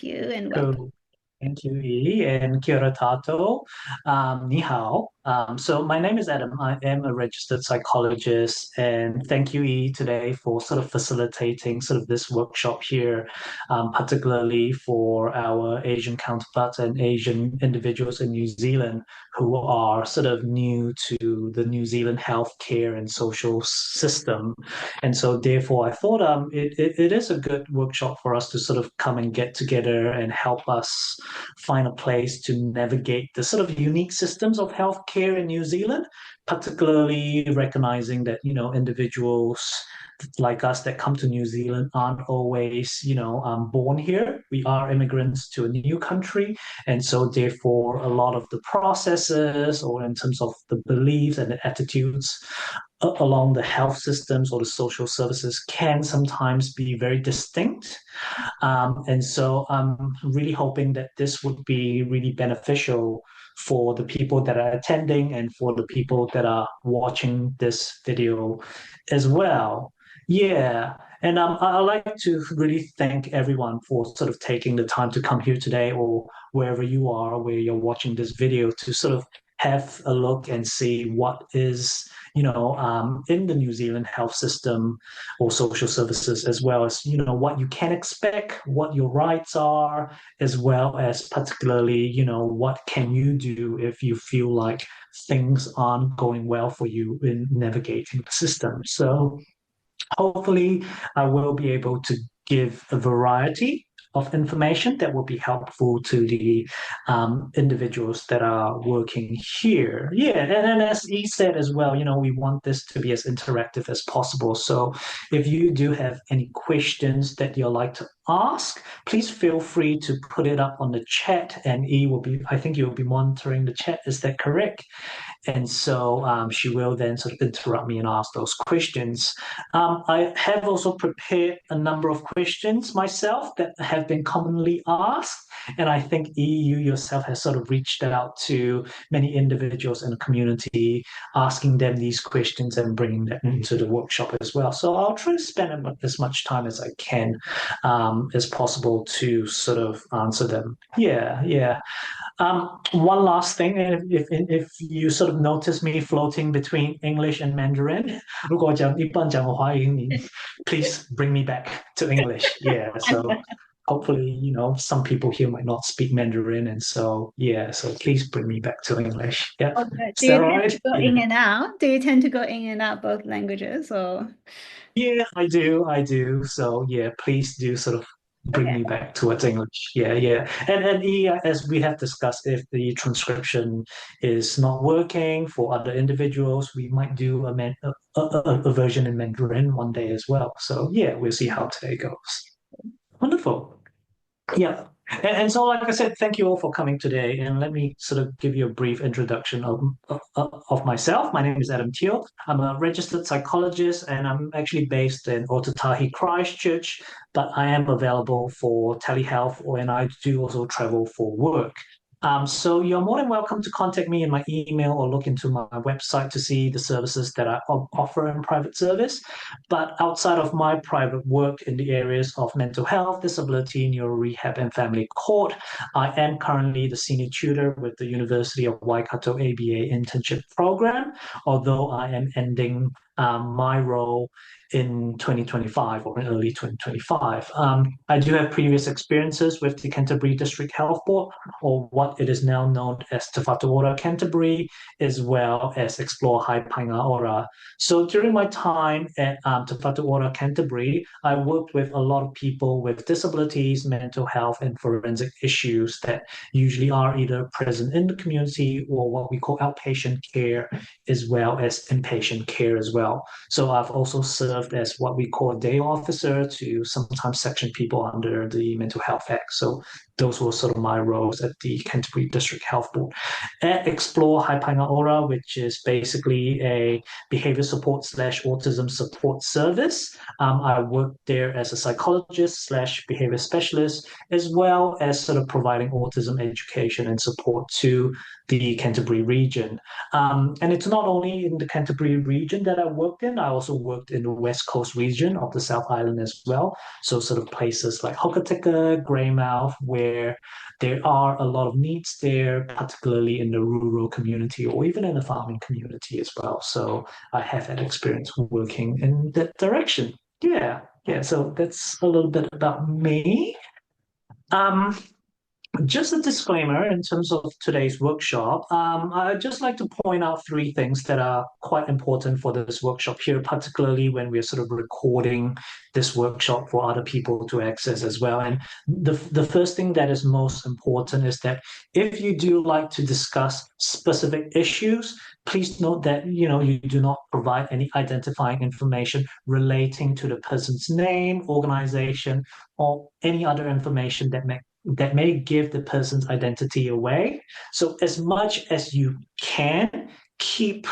you and welcome. Cool. Thank you, E, and kia ora tātou. Ni hao. So my name is Adam. I am a registered psychologist, and thank you, E, today for sort of facilitating sort of this workshop here, particularly for our Asian counterparts and Asian individuals in New Zealand who are sort of new to the New Zealand healthcare and social system. And so therefore I thought it is a good workshop for us to sort of come and get together and help us find a place to navigate the sort of unique systems of healthcare in New Zealand, particularly recognizing that, individuals like us that come to New Zealand aren't always, born here. We are immigrants to a new country. And so therefore a lot of the processes or in terms of the beliefs and the attitudes along the health systems or the social services can sometimes be very distinct. And so I'm really hoping that this would be really beneficial for the people that are attending and for the people that are watching this video as well. Yeah. And I'd like to really thank everyone for sort of taking the time to come here today or wherever you are, where you're watching this video to sort of have a look and see what is, in the New Zealand health system or social services, as well as, what you can expect, what your rights are, as well as particularly, what can you do if you feel like things aren't going well for you in navigating the system. So hopefully I will be able to give a variety of information that will be helpful to the individuals that are working here. Yeah, and as E said as well, we want this to be as interactive as possible. So if you do have any questions that you'd like to ask, please feel free to put it up on the chat and E will be, I think you'll be monitoring the chat. Is that correct? And so she will then sort of interrupt me and ask those questions. I have also prepared a number of questions myself that have been commonly asked. And I think E, you yourself has sort of reached out to many individuals in the community, asking them these questions and bringing them into the workshop as well. So I'll try to spend as much time as I can as possible to sort of answer them. Yeah, yeah. One last thing, if you sort of notice me floating between English and Mandarin, 如果讲一半讲华语，你 please bring me back to English. Yeah, so hopefully, some people here might not speak Mandarin, and so yeah, so please bring me back to English. Yeah, Okay. is that right? To go in and out? Do you tend to go in and out both languages or? Yeah, I do. So yeah, please do sort of bring me back towards English. Yeah, yeah. And as we have discussed, if the transcription is not working for other individuals, we might do a version in Mandarin one day as well. So yeah, we'll see how today goes. Wonderful. Yeah. And so, like I said, thank you all for coming today. And let me sort of give you a brief introduction of myself. My name is Adam Teal. I'm a registered psychologist, and I'm actually based in Otatahi, Christchurch, but I am available for telehealth, and I do also travel for work. So you're more than welcome to contact me in my email or look into my website to see the services that I offer in private service. But outside of my private work in the areas of mental health, disability, neuro rehab, and family court, I am currently the senior tutor with the University of Waikato ABA internship program, although I am ending my role in 2025 or in early 2025. I do have previous experiences with the Canterbury District Health Board, or what it is now known as Te Whatu Ora Canterbury, as well as Explore Hai Painga Ora. So during my time at Te Whatu Ora Canterbury, I worked with a lot of people with disabilities, mental health, and forensic issues that usually are either present in the community or what we call outpatient care, as well as inpatient care as well. So I've also served as what we call a day officer to sometimes section people under the Mental Health Act. So those were sort of my roles at the Canterbury District Health Board. At Explore Haipangaora, which is basically a behavior support slash autism support service, I worked there as a psychologist slash behavior specialist, as well as sort of providing autism education and support to the Canterbury region. And it's not only in the Canterbury region that I worked in, I also worked in the West Coast region of the South Island as well. So sort of places like Hokitika, Greymouth, where there are a lot of needs there, particularly in the rural community or even in the farming community as well. So I have had experience working in that direction. Yeah, yeah. So that's a little bit about me. Um, just a disclaimer in terms of today's workshop. I'd just like to point out three things that are quite important for this workshop here, particularly when we're sort of recording this workshop for other people to access as well. And the first thing that is most important is that if you do like to discuss specific issues, please note that you do not provide any identifying information relating to the person's name, organization, or any other information that may give the person's identity away. So as much as you can, keep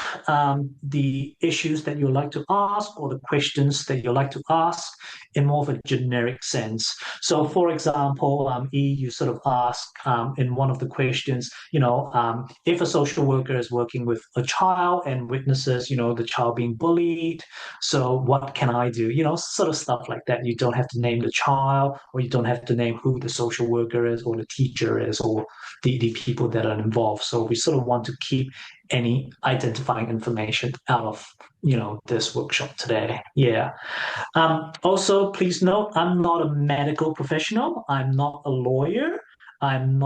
the issues that you like to ask or the questions that you like to ask in more of a generic sense. So for example, you sort of ask in one of the questions, if a social worker is working with a child and witnesses, the child being bullied, so what can I do? Sort of stuff like that. You don't have to name the child, or you don't have to name who the social worker is or the teacher is or the people that are involved. So we sort of want to keep any identifying information out of this workshop today. Yeah. Also, please note, I'm not a medical professional. I'm not a lawyer. I'm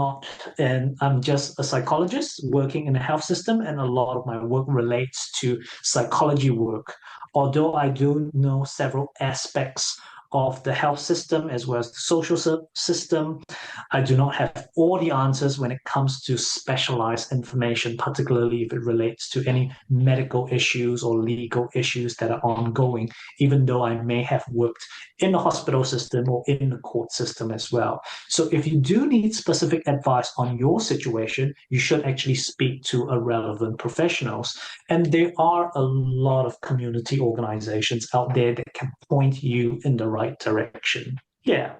just a psychologist working in the health system, and a lot of my work relates to psychology work. Although I do know several aspects of the health system as well as the social system, I do not have all the answers when it comes to specialized information, particularly if it relates to any medical issues or legal issues that are ongoing, even though I may have worked in the hospital system or in the court system as well. So if you do need specific advice on your situation, you should actually speak to a relevant professionals. And there are a lot of community organizations out there that can point you in the right direction. Yeah.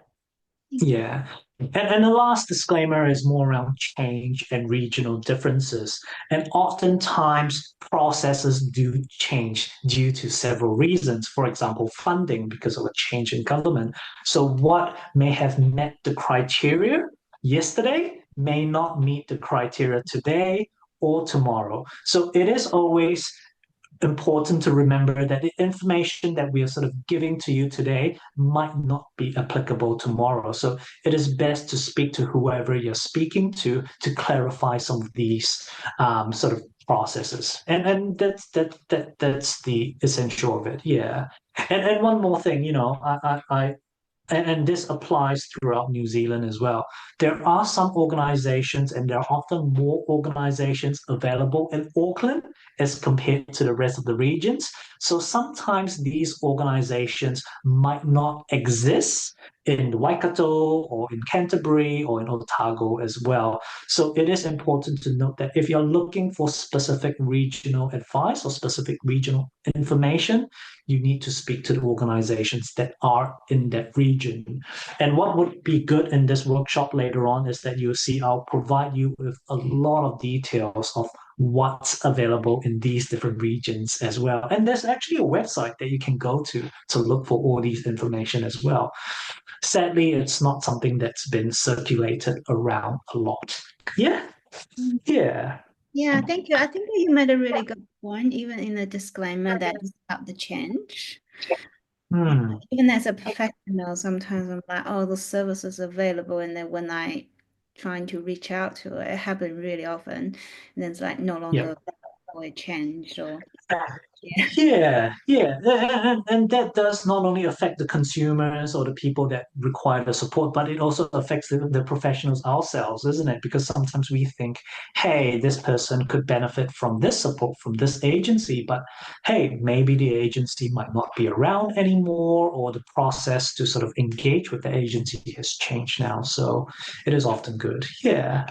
Yeah. And the last disclaimer is more around change and regional differences. And oftentimes processes do change due to several reasons. For example, funding because of a change in government. So what may have met the criteria yesterday may not meet the criteria today or tomorrow. So it is always important to remember that the information that we are sort of giving to you today might not be applicable tomorrow. So it is best to speak to whoever you're speaking to clarify some of these sort of processes. And that's the essential of it. Yeah. And one more thing, and this applies throughout New Zealand as well. There are some organizations, and there are often more organizations available in Auckland as compared to the rest of the regions. So sometimes these organizations might not exist in Waikato or in Canterbury or in Otago as well. So it is important to note that if you're looking for specific regional advice or specific regional information, you need to speak to the organizations that are in that region. And what would be good in this workshop later on is that you'll see I'll provide you with a lot of details of what's available in these different regions as well. And there's actually a website that you can go to look for all these information as well. Sadly, it's not something that's been circulated around a lot. Yeah. Yeah. Yeah, thank you. I think that you made a really good point, even in the disclaimer that it's about the change. Even as a professional, sometimes I'm like, oh, the service is available. And then when I trying to reach out to it, it happens really often. And then it's like no longer Yeah. or it changed or And that does not only affect the consumers or the people that require the support, but it also affects the professionals ourselves, isn't it? Because sometimes we think, hey, this person could benefit from this support from this agency, but hey, maybe the agency might not be around anymore, or the process to sort of engage with the agency has changed now. So it is often good. Yeah.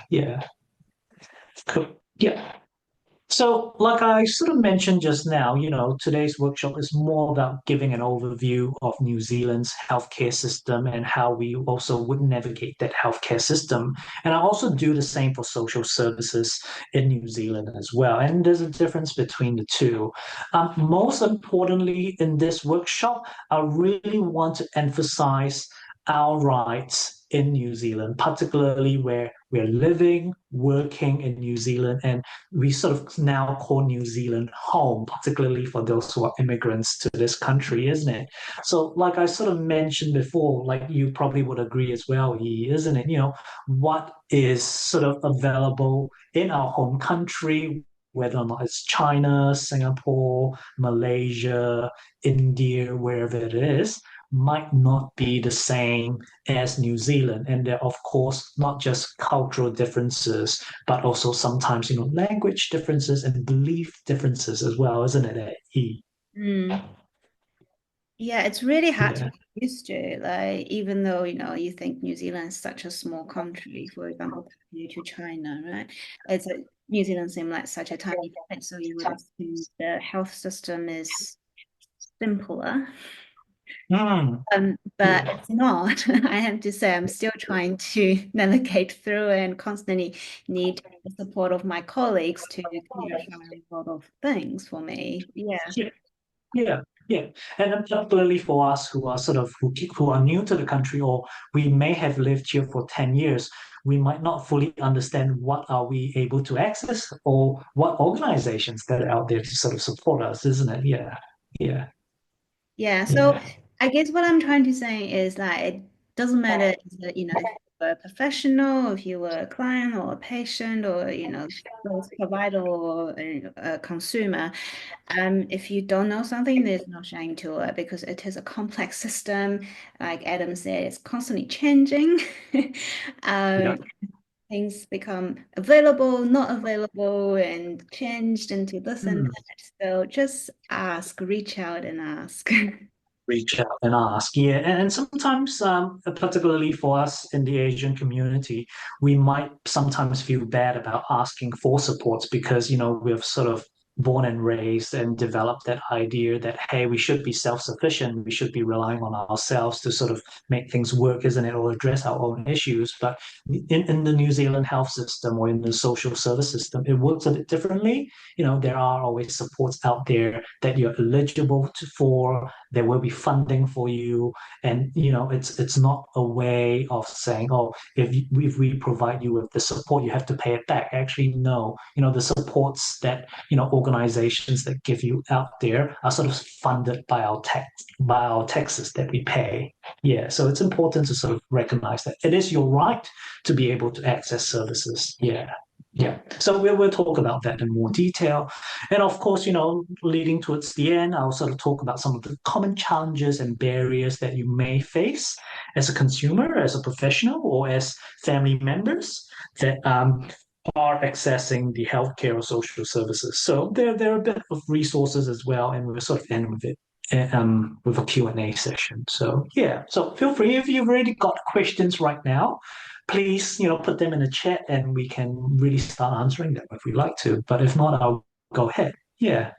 Cool. Yeah. So, like I sort of mentioned just now, today's workshop is more about giving an overview of New Zealand's healthcare system and how we also would navigate that healthcare system. And I also do the same for social services in New Zealand as well. And there's a difference between the two. Most importantly, in this workshop, I really want to emphasize our rights in New Zealand, particularly where we're living, working in New Zealand, and we sort of now call New Zealand home, particularly for those who are immigrants to this country, isn't it? So, like I sort of mentioned before, like you probably would agree as well, isn't it? What is sort of available in our home country, whether or not it's China, Singapore, Malaysia, India, wherever it is, might not be the same as New Zealand. And there are, of course, not just cultural differences, but also sometimes, language differences and belief differences as well, isn't it, E? Mm. Yeah, it's really hard to get used to. Like, even though, you think New Zealand is such a small country, for example, compared to China, right? New Zealand seems like such a tiny place, so you would assume the health system is simpler. But it's not. I have to say, I'm still trying to navigate through and constantly need the support of my colleagues to clarify a lot of things for me. Yeah. And particularly for us who are who are new to the country, or we may have lived here for 10 years, we might not fully understand what are we able to access or what organizations that are out there to sort of support us, isn't it? Yeah. So I guess what I'm trying to say is that it doesn't matter, if you were a professional, if you were a client or a patient or, service provider or a consumer. If you don't know something, there's no shame to it because it is a complex system. Like Adam said, it's constantly changing. Things become available, not available, and changed into this and that. So just ask, reach out and ask. Reach out and ask. And sometimes, particularly for us in the Asian community, we might sometimes feel bad about asking for supports because, we've sort of born and raised and developed that idea that, hey, we should be self-sufficient, we should be relying on ourselves to sort of make things work, isn't it, or address our own issues. But in the New Zealand health system or in the social service system, it works a bit differently. There are always supports out there that you're eligible for. There will be funding for you, and it's not a way of saying, oh, if we provide you with the support, you have to pay it back. Actually, no. The supports that organizations that give you out there are sort of funded by our taxes that we pay. So it's important to sort of recognize that it is your right to be able to access services. So we'll talk about that in more detail. And of course, leading towards the end, I'll sort of talk about some of the common challenges and barriers that you may face as a consumer, as a professional, or as family members that are accessing the healthcare or social services. So there are a bit of resources as well, and we'll sort of end with it. With a Q&A session. So so feel free if you've already got questions right now, please, put them in the chat and we can really start answering them if we like to. But if not, I'll go ahead. Yeah.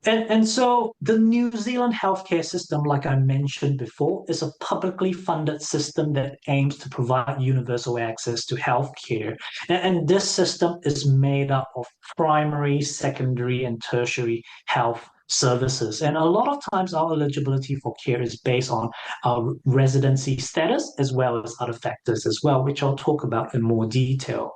And so the New Zealand healthcare system, like I mentioned before, is a publicly funded system that aims to provide universal access to healthcare. And this system is made up of primary, secondary, and tertiary health services. And a lot of times our eligibility for care is based on our residency status as well as other factors as well, which I'll talk about in more detail.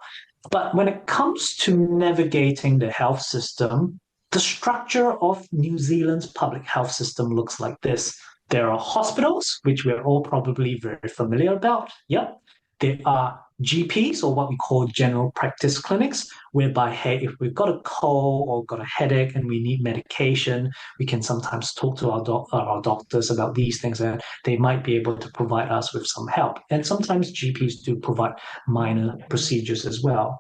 But when it comes to navigating the health system, the structure of New Zealand's public health system looks like this. There are hospitals, which we're all probably very familiar about. There are GPs, or what we call general practice clinics, whereby, hey, if we've got a cold or got a headache and we need medication, we can sometimes talk to our doctors about these things, and they might be able to provide us with some help. And sometimes GPs do provide minor procedures as well.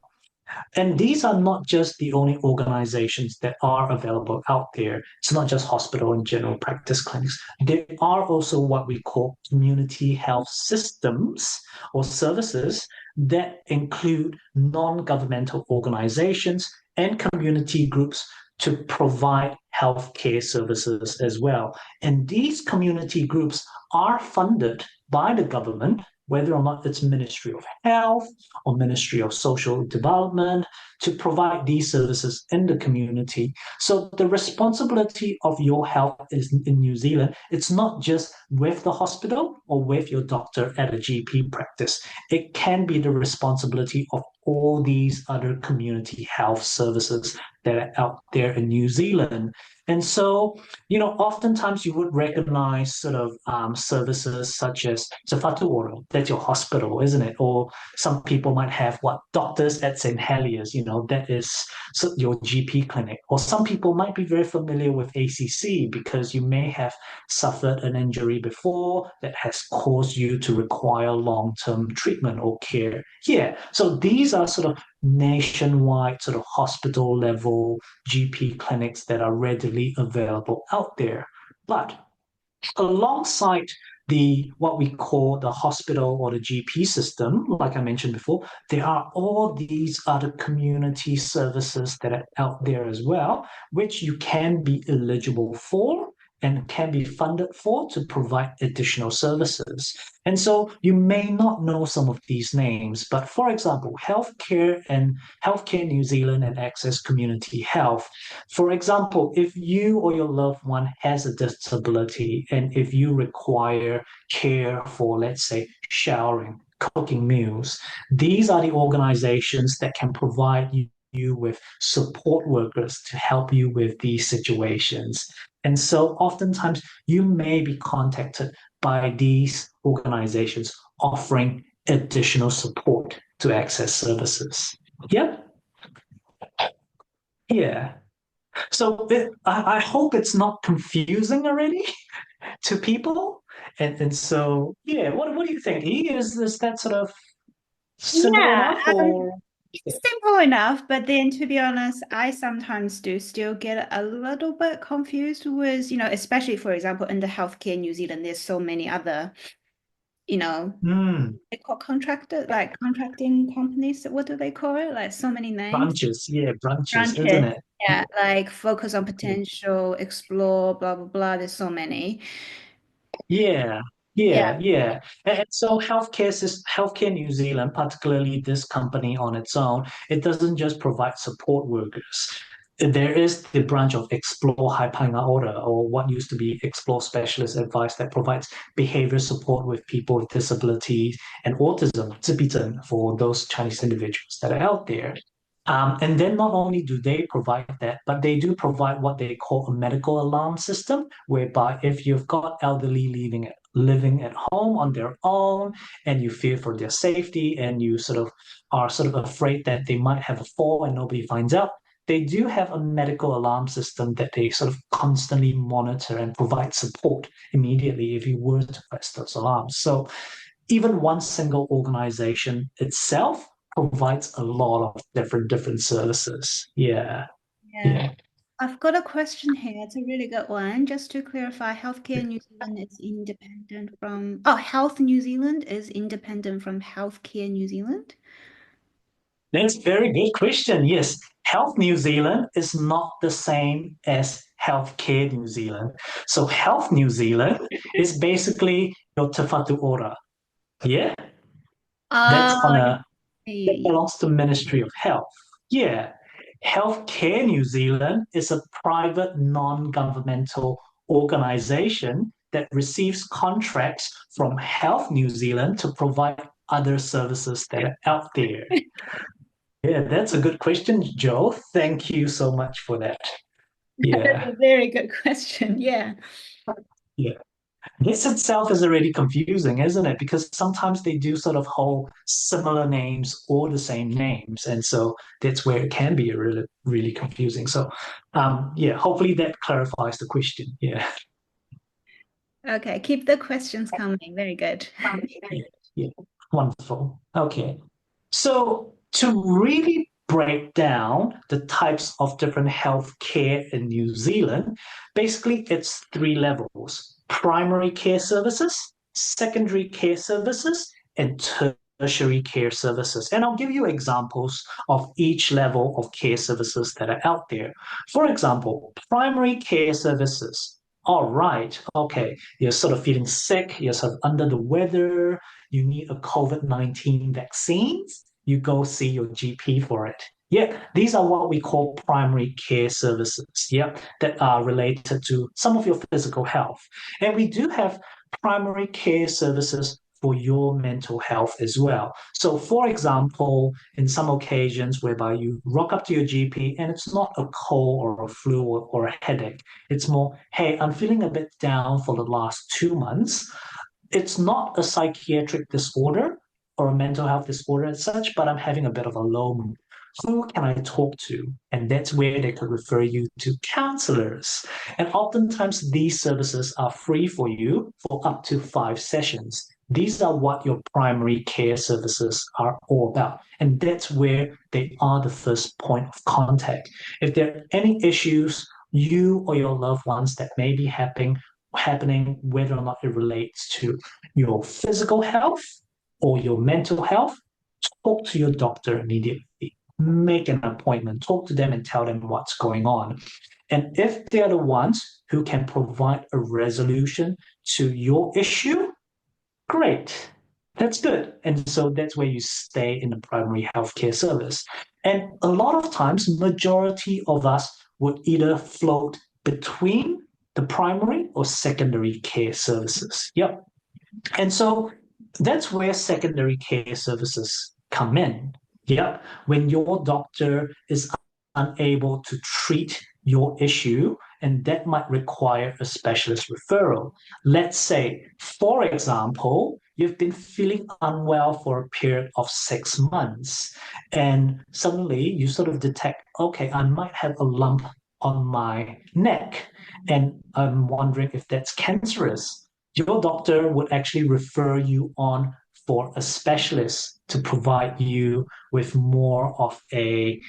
And these are not just the only organizations that are available out there. It's not just hospital and general practice clinics. There are also what we call community health systems or services that include non-governmental organizations and community groups to provide healthcare services as well. And these community groups are funded by the government, whether or not it's Ministry of Health or Ministry of Social Development, to provide these services in the community. So the responsibility of your health is in New Zealand. It's not just with the hospital or with your doctor at a GP practice. It can be the responsibility of all these other community health services that are out there in New Zealand. And so, oftentimes you would recognize sort of services such as Te Whatu Ora, that's your hospital, isn't it? Or some people might have doctors at St. Heliers, that is your GP clinic. Or some people might be very familiar with ACC because you may have suffered an injury before that has caused you to require long-term treatment or care. Yeah, so these are sort of nationwide sort of hospital level GP clinics that are readily available out there. But alongside what we call the hospital or the GP system, like I mentioned before, there are all these other community services that are out there as well, which you can be eligible for and can be funded for to provide additional services. And so you may not know some of these names, but for example, Healthcare New Zealand and Access Community Health. For example, if you or your loved one has a disability and if you require care for, let's say, showering, cooking meals, these are the organizations that can provide you with support workers to help you with these situations. And so oftentimes you may be contacted by these organizations offering additional support to access services. Yep. Yeah. So I hope it's not confusing already to people. And so, yeah, what do you think? Is that sort of simple enough or? It's simple enough, but then to be honest, I sometimes do still get a little bit confused with, especially for example, in the healthcare New Zealand, there's so many other, they call contracting companies. What do they call it? Like so many names. Branches, isn't it? Yeah, like focus on potential, explore, blah, blah, blah. There's so many. Yeah. And so Healthcare New Zealand, particularly this company on its own, it doesn't just provide support workers. There is the branch of Explore Haipainga Ora, or what used to be Explore Specialist Advice, that provides behavior support with people with disabilities and autism, 自闭症, for those Chinese individuals that are out there. And then not only do they provide that, but they do provide what they call a medical alarm system, whereby if you've got elderly living at home on their own and you fear for their safety and you are afraid that they might have a fall and nobody finds out, they do have a medical alarm system that they sort of constantly monitor and provide support immediately if you were to press those alarms. So even one single organization itself provides a lot of different services. Yeah. I've got a question here. It's a really good one. Just to clarify, Healthcare New Zealand is independent from... Oh, Health New Zealand is independent from Healthcare New Zealand? That's a very good question. Yes, Health New Zealand is not the same as Healthcare New Zealand. So Health New Zealand is basically your Te Whatu Ora. Yeah? It belongs to Ministry of Health. Yeah. Healthcare New Zealand is a private non-governmental organization that receives contracts from Health New Zealand to provide other services that are out there. Yeah, that's a good question, Joe. Thank you so much for that. Yeah. That's a very good question. Yeah. Yeah. This itself is already confusing, isn't it? Because sometimes they do sort of hold similar names or the same names. And so that's where it can be really, really confusing. So, yeah, hopefully that clarifies the question. Yeah. Okay, keep the questions coming. Very good. Yeah, wonderful. Okay. So to really break down the types of different healthcare in New Zealand, basically it's three levels: primary care services, secondary care services, and tertiary care services. And I'll give you examples of each level of care services that are out there. For example, primary care services. All right, okay, you're sort of feeling sick, you're sort of under the weather, you need a COVID-19 vaccine, you go see your GP for it. Yeah, these are what we call primary care services, yeah, that are related to some of your physical health. And we do have primary care services for your mental health as well. So, for example, in some occasions whereby you rock up to your GP and it's not a cold or a flu or a headache, it's more, hey, I'm feeling a bit down for the last 2 months. It's not a psychiatric disorder or a mental health disorder as such, but I'm having a bit of a low mood. Who can I talk to? And that's where they could refer you to counselors. And oftentimes these services are free for you for up to 5 sessions. These are what your primary care services are all about. And that's where they are the first point of contact. If there are any issues, you or your loved ones that may be happening, whether or not it relates to your physical health or your mental health, talk to your doctor immediately. Make an appointment, talk to them and tell them what's going on. And if they're the ones who can provide a resolution to your issue, great. That's good. And so that's where you stay in the primary healthcare service. And a lot of times, majority of us would either float between the primary or secondary care services. Yep. And so that's where secondary care services come in. Yep. When your doctor is unable to treat your issue, and that might require a specialist referral. Let's say, for example, you've been feeling unwell for a period of 6 months, and suddenly you sort of detect, okay, I might have a lump on my neck, and I'm wondering if that's cancerous. Your doctor would actually refer you on for a specialist to provide you with more of a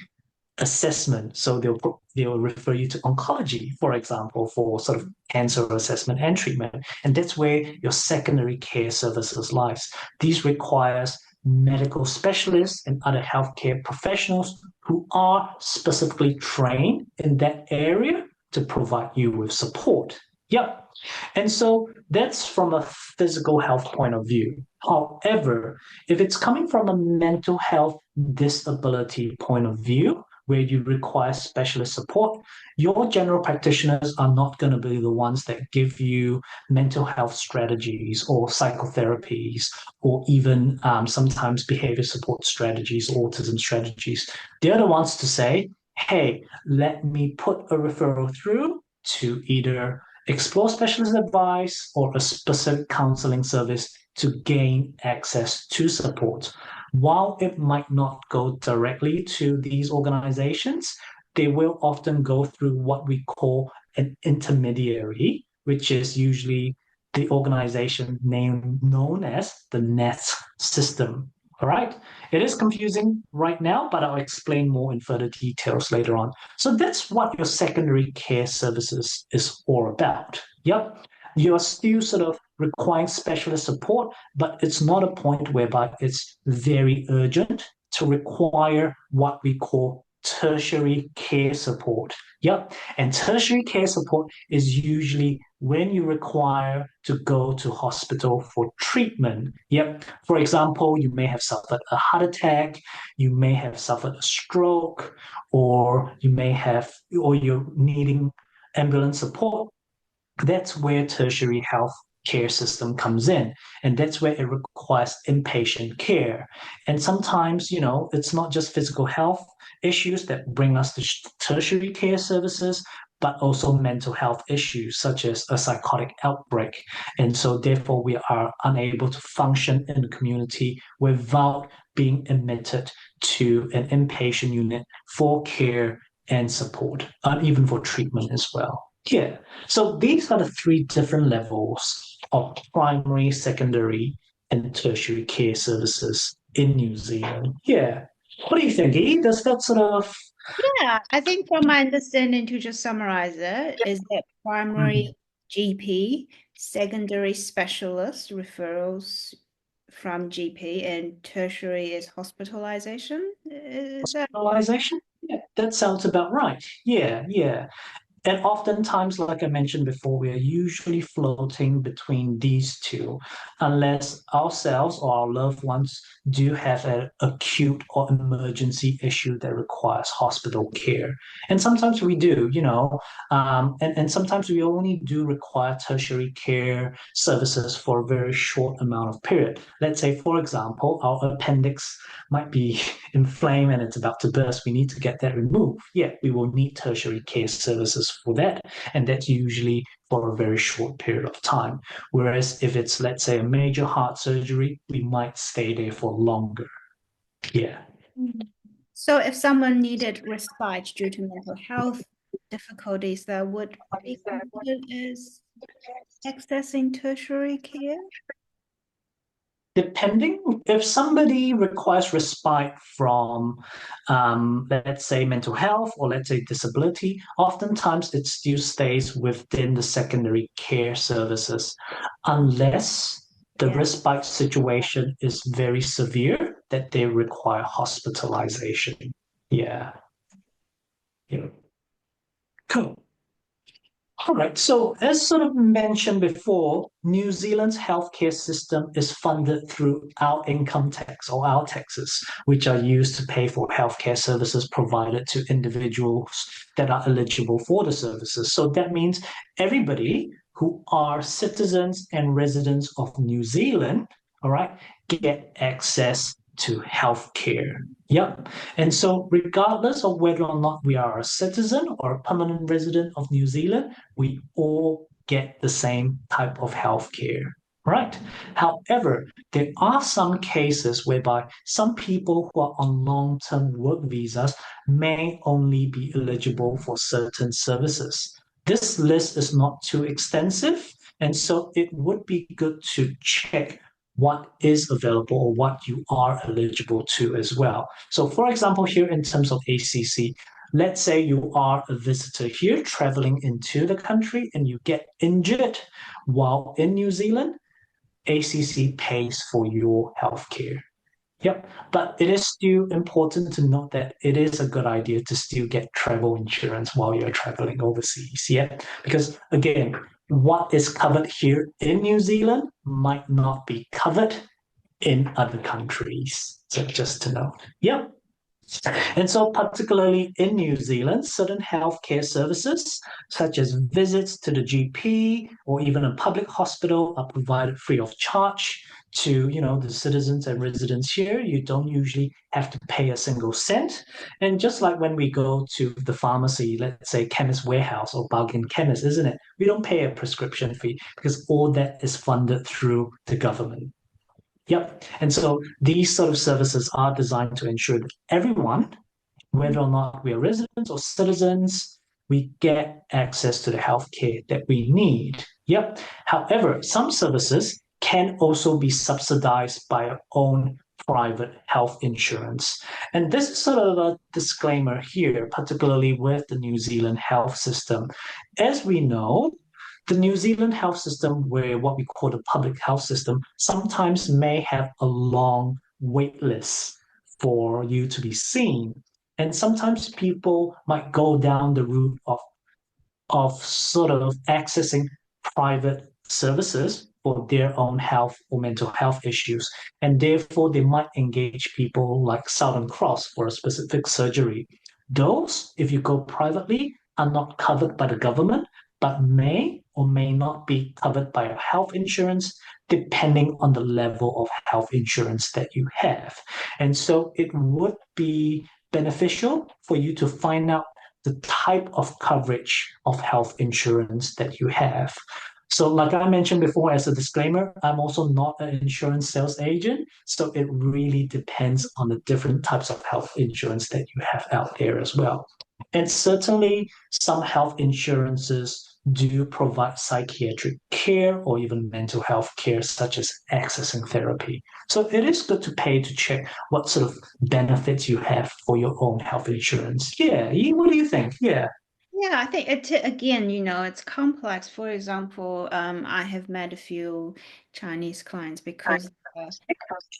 assessment. So they'll refer you to oncology, for example, for sort of cancer assessment and treatment. And that's where your secondary care services lies. These requires medical specialists and other healthcare professionals who are specifically trained in that area to provide you with support. Yep. And so that's from a physical health point of view. However, if it's coming from a mental health disability point of view, where you require specialist support, your general practitioners are not going to be the ones that give you mental health strategies or psychotherapies or even sometimes behavior support strategies, autism strategies. They're the ones to say, hey, let me put a referral through to either explore specialist advice or a specific counseling service to gain access to support. While it might not go directly to these organizations, they will often go through what we call an intermediary, which is usually the organization known as the NETS system. All right. It is confusing right now, but I'll explain more in further details later on. So that's what your secondary care services is all about. Yep. You're still sort of requiring specialist support, but it's not a point whereby it's very urgent to require what we call tertiary care support. Yep. And tertiary care support is usually when you require to go to hospital for treatment. Yep. For example, you may have suffered a heart attack, you may have suffered a stroke, or you're needing ambulance support. That's where tertiary health care system comes in, and that's where it requires inpatient care. And sometimes, it's not just physical health issues that bring us to tertiary care services, but also mental health issues such as a psychotic outbreak. And so therefore we are unable to function in the community without being admitted to an inpatient unit for care and support, and even for treatment as well. Yeah. So these are the three different levels of primary, secondary, and tertiary care services in New Zealand. Yeah. What do you think, E? Does that sort of... Yeah, I think from my understanding, to just summarize it, is that primary GP, secondary specialist referrals from GP, and tertiary is hospitalization. Is that... Hospitalization? Yeah, that sounds about right. Yeah. And oftentimes, like I mentioned before, we are usually floating between these two, unless ourselves or our loved ones do have an acute or emergency issue that requires hospital care. And sometimes we do, and sometimes we only do require tertiary care services for a very short amount of period. Let's say, for example, our appendix might be inflamed and it's about to burst. We need to get that removed. Yeah, we will need tertiary care services for that, and that's usually for a very short period of time. Whereas if it's, let's say, a major heart surgery, we might stay there for longer. Yeah. So if someone needed respite due to mental health difficulties, that would be considered as accessing tertiary care? Depending, if somebody requires respite from, let's say, mental health or let's say disability, oftentimes it still stays within the secondary care services, unless the respite situation is very severe that they require hospitalization. Yeah. Cool. All right, so as sort of mentioned before, New Zealand's healthcare system is funded through our income tax or our taxes, which are used to pay for healthcare services provided to individuals that are eligible for the services. So that means everybody who are citizens and residents of New Zealand, all right, get access to healthcare. Yep. And so regardless of whether or not we are a citizen or a permanent resident of New Zealand, we all get the same type of healthcare, right? However, there are some cases whereby some people who are on long-term work visas may only be eligible for certain services. This list is not too extensive, and so it would be good to check what is available or what you are eligible to as well. So for example, here in terms of ACC, let's say you are a visitor here traveling into the country and you get injured while in New Zealand, ACC pays for your healthcare. Yep, but it is still important to note that it is a good idea to still get travel insurance while you're traveling overseas. Yeah, because again, what is covered here in New Zealand might not be covered in other countries. So just to note. Yep. And so particularly in New Zealand, certain healthcare services, such as visits to the GP or even a public hospital, are provided free of charge to, the citizens and residents here. You don't usually have to pay a single cent. And just like when we go to the pharmacy, let's say Chemist Warehouse or Bargain Chemist, isn't it? We don't pay a prescription fee because all that is funded through the government. Yep. And so these sort of services are designed to ensure that everyone, whether or not we are residents or citizens, we get access to the healthcare that we need. Yep. However, some services can also be subsidized by our own private health insurance. And this is sort of a disclaimer here, particularly with the New Zealand health system. As we know, the New Zealand health system, where what we call the public health system, sometimes may have a long wait list for you to be seen. And sometimes people might go down the route of sort of accessing private services for their own health or mental health issues. And therefore, they might engage people like Southern Cross for a specific surgery. Those, if you go privately, are not covered by the government, but may or may not be covered by your health insurance, depending on the level of health insurance that you have. And so it would be beneficial for you to find out the type of coverage of health insurance that you have. So like I mentioned before, as a disclaimer, I'm also not an insurance sales agent. So it really depends on the different types of health insurance that you have out there as well. And certainly some health insurances do provide psychiatric care or even mental health care, such as accessing therapy. So it is good to pay to check what sort of benefits you have for your own health insurance. Yeah, what do you think? Yeah. Yeah, I think again, it's complex. For example, I have met a few Chinese clients because they're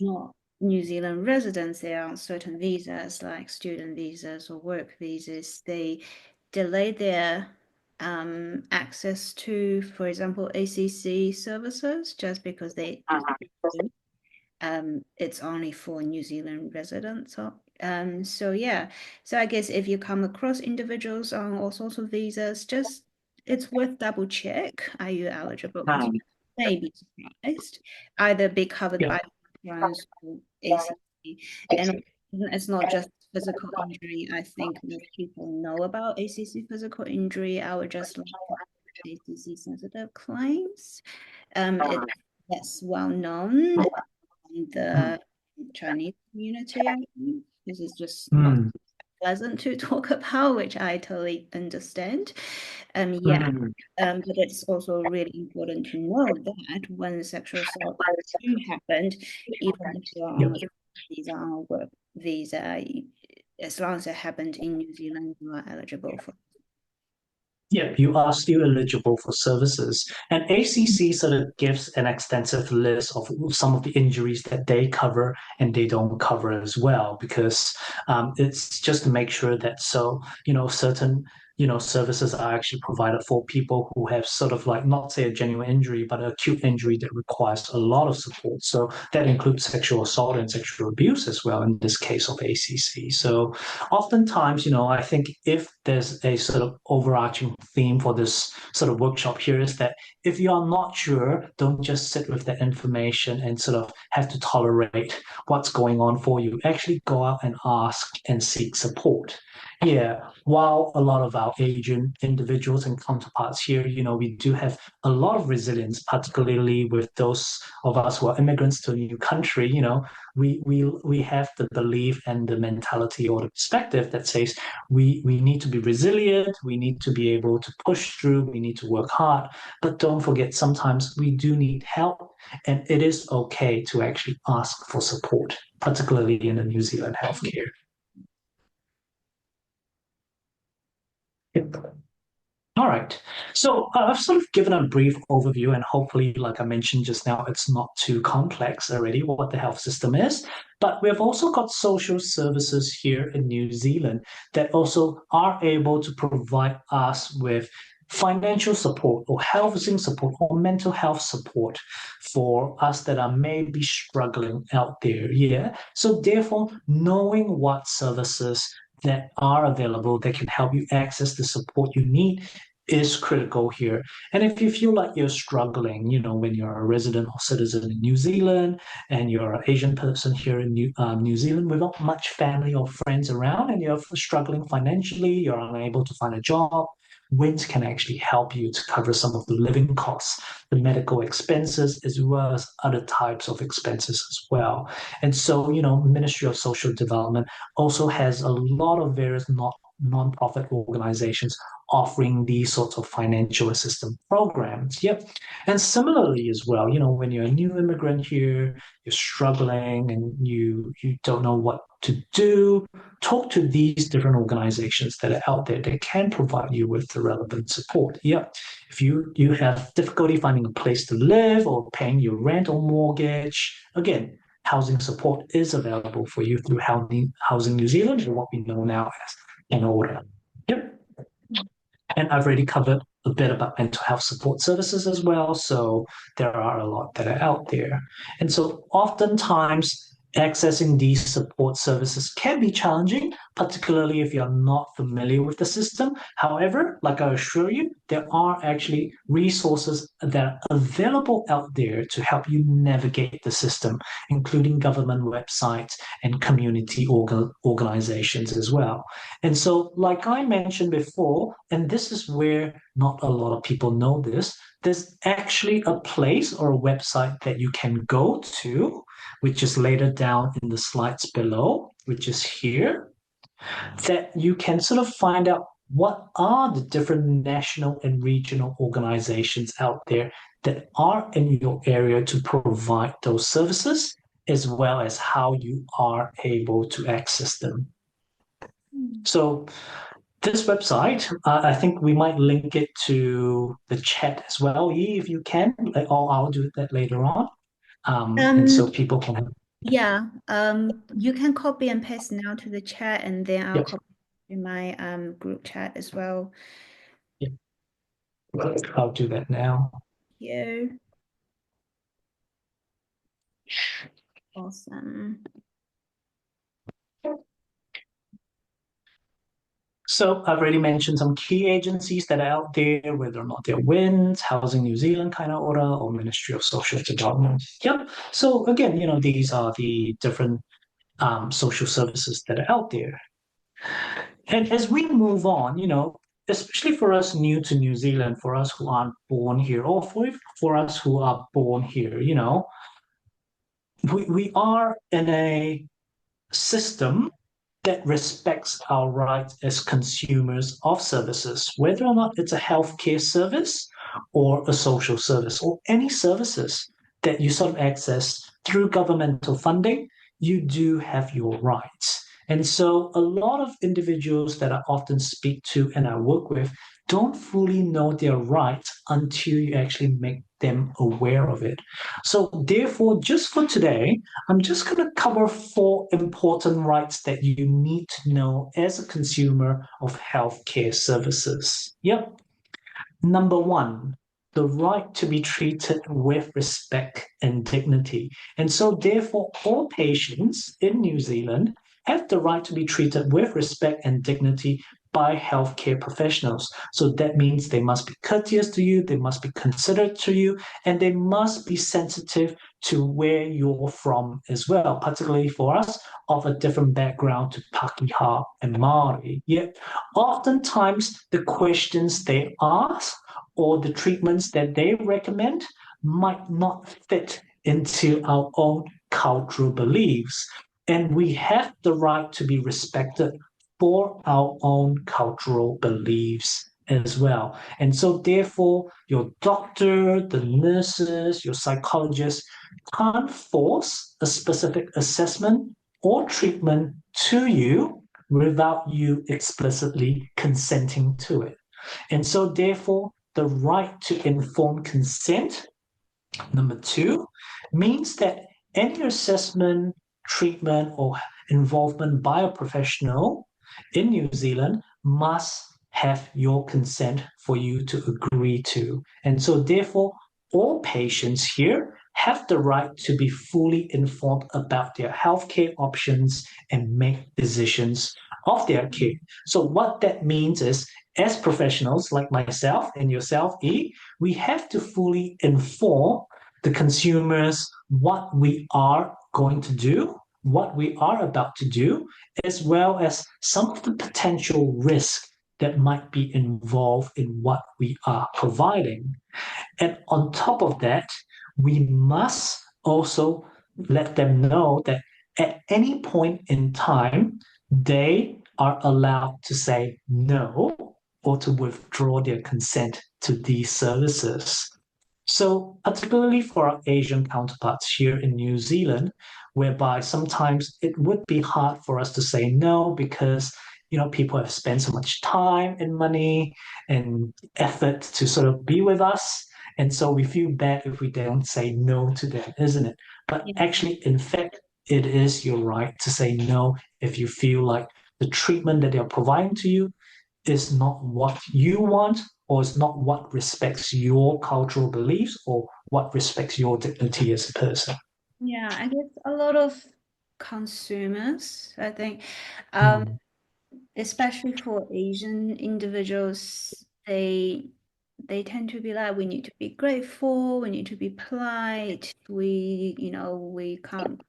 not New Zealand residents. They are on certain visas, like student visas or work visas. They delay their access to, for example, ACC services just because it's only for New Zealand residents. So yeah, so I guess if you come across individuals on all sorts of visas, it's worth double check. Are you eligible? Because you may be surprised, either be covered by insurance or ACC. And it's not just physical injury. I think most people know about ACC physical injury. I would just like ACC sensitive claims. It's less well known in the Chinese community, I think, because it's just not pleasant to talk about, which I totally understand. But it's also really important to know that when sexual assault happened, even if you're on a visa, on a work visa, as long as it happened in New Zealand, you are eligible for. Yeah, you are still eligible for services. And ACC sort of gives an extensive list of some of the injuries that they cover and they don't cover as well, because it's just to make sure that certain services are actually provided for people who have sort of like, not say a genuine injury, but an acute injury that requires a lot of support. So that includes sexual assault and sexual abuse as well in this case of ACC. So oftentimes, I think if there's a sort of overarching theme for this sort of workshop here is that if you are not sure, don't just sit with that information and sort of have to tolerate what's going on for you. Actually go out and ask and seek support. Yeah, while a lot of our Asian individuals and counterparts here, we do have a lot of resilience, particularly with those of us who are immigrants to a new country. We have the belief and the mentality or the perspective that says we need to be resilient, we need to be able to push through, we need to work hard. But don't forget, sometimes we do need help, and it is okay to actually ask for support, particularly in the New Zealand healthcare. All right. So I've sort of given a brief overview, and hopefully, like I mentioned just now, it's not too complex already what the health system is. But we've also got social services here in New Zealand that also are able to provide us with financial support or housing support or mental health support for us that are maybe struggling out there. Yeah. So therefore, knowing what services that are available that can help you access the support you need is critical here. And if you feel like you're struggling, when you're a resident or citizen in New Zealand and you're an Asian person here in New Zealand without much family or friends around and you're struggling financially, you're unable to find a job, WINS can actually help you to cover some of the living costs, the medical expenses, as well as other types of expenses as well. And so, Ministry of Social Development also has a lot of various non-profit organizations offering these sorts of financial assistance programs. Yep. And similarly as well, when you're a new immigrant here, you're struggling and you don't know what to do, talk to these different organizations that are out there that can provide you with the relevant support. Yep. If you have difficulty finding a place to live or paying your rent or mortgage, again, housing support is available for you through Housing New Zealand, or what we know now as in order. Yep. And I've already covered a bit about mental health support services as well. So there are a lot that are out there. And so oftentimes accessing these support services can be challenging, particularly if you're not familiar with the system. However, like I assure you, there are actually resources that are available out there to help you navigate the system, including government websites and community organizations as well. And so, like I mentioned before, and this is where not a lot of people know this, there's actually a place or a website that you can go to, which is later down in the slides below, which is here, that you can sort of find out what are the different national and regional organizations out there that are in your area to provide those services, as well as how you are able to access them. So this website, I think we might link it to the chat as well, if you can, or I'll do that later on. And so people can. Yeah, you can copy and paste now to the chat, and then I'll copy in my group chat as well. Yep. I'll do that now. Yeah. Awesome. So I've already mentioned some key agencies that are out there, whether or not they're WINS, Housing New Zealand kind of order, or Ministry of Social Development. Yep. So again, these are the different social services that are out there. And as we move on, especially for us new to New Zealand, for us who aren't born here, or for us who are born here, we are in a system that respects our rights as consumers of services, whether or not it's a healthcare service or a social service or any services that you sort of access through governmental funding, you do have your rights. And so a lot of individuals that I often speak to and I work with don't fully know their rights until you actually make them aware of it. So therefore, just for today, I'm just going to cover 4 important rights that you need to know as a consumer of healthcare services. Yep. Number 1, the right to be treated with respect and dignity. And so therefore, all patients in New Zealand have the right to be treated with respect and dignity by healthcare professionals. So that means they must be courteous to you, they must be considerate to you, and they must be sensitive to where you're from as well, particularly for us of a different background to Pakeha and Māori. Yet, oftentimes the questions they ask or the treatments that they recommend might not fit into our own cultural beliefs. And we have the right to be respected for our own cultural beliefs as well. And so therefore, your doctor, the nurses, your psychologists can't force a specific assessment or treatment to you without you explicitly consenting to it. And so therefore, the right to informed consent, number 2, means that any assessment, treatment, or involvement by a professional in New Zealand must have your consent for you to agree to. And so therefore, all patients here have the right to be fully informed about their healthcare options and make decisions of their care. So what that means is, as professionals like myself and yourself, we have to fully inform the consumers what we are going to do, what we are about to do, as well as some of the potential risks that might be involved in what we are providing. And on top of that, we must also let them know that at any point in time, they are allowed to say no or to withdraw their consent to these services. So particularly for our Asian counterparts here in New Zealand, whereby sometimes it would be hard for us to say no because people have spent so much time and money and effort to sort of be with us. And so we feel bad if we don't say no to them, isn't it? But actually, in fact, it is your right to say no if you feel like the treatment that they're providing to you is not what you want, or is not what respects your cultural beliefs or what respects your dignity as a person. Yeah, I guess a lot of consumers, I think. Mm. Especially for Asian individuals, they tend to be like, we need to be grateful, we need to be polite, we can't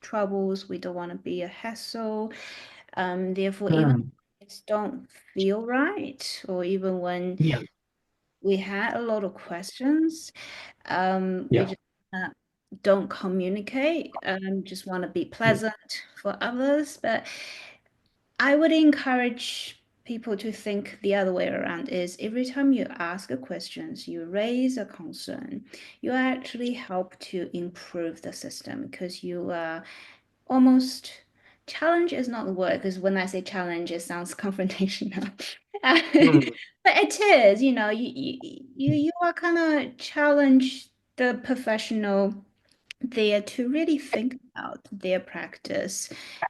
troubles, we don't want to be a hassle. Therefore, even Mm. things don't feel right, or even when Yeah, we had a lot of questions, we yeah, just don't communicate, just want to be yeah, pleasant for others. But I would encourage people to think the other way around is every time you ask a questions, you raise a concern, you actually help to improve the system because you are almost challenge is not the word because when I say challenge, it sounds confrontational. mm, But it is, you are kind of challenge the professional there to really think about their practice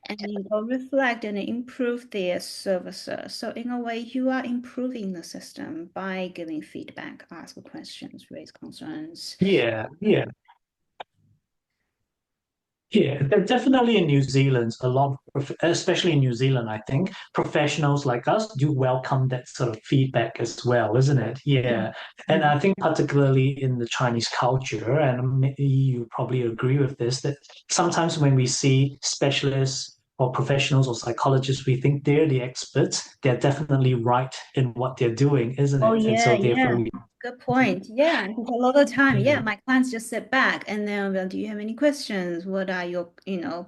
and reflect and improve their services. So in a way, you are improving the system by giving feedback, ask questions, raise concerns. yeah, yeah. Yeah, definitely in New Zealand, a lot, especially in New Zealand, I think professionals like us do welcome that sort of feedback as well, isn't it? Yeah. And I think particularly in the Chinese culture, and you probably agree with this, that sometimes when we see specialists or professionals or psychologists, we think they're the experts. They're definitely right in what they're doing, isn't Oh it? And yeah, so therefore yeah. we, Good point. Yeah, because a lot of time, yeah, yeah, my clients just sit back and then, well, do you have any questions? What are your input?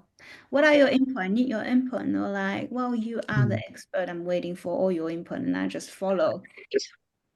I need your input. And they're like, well, you are the mm, expert. I'm waiting for all your input and I just follow.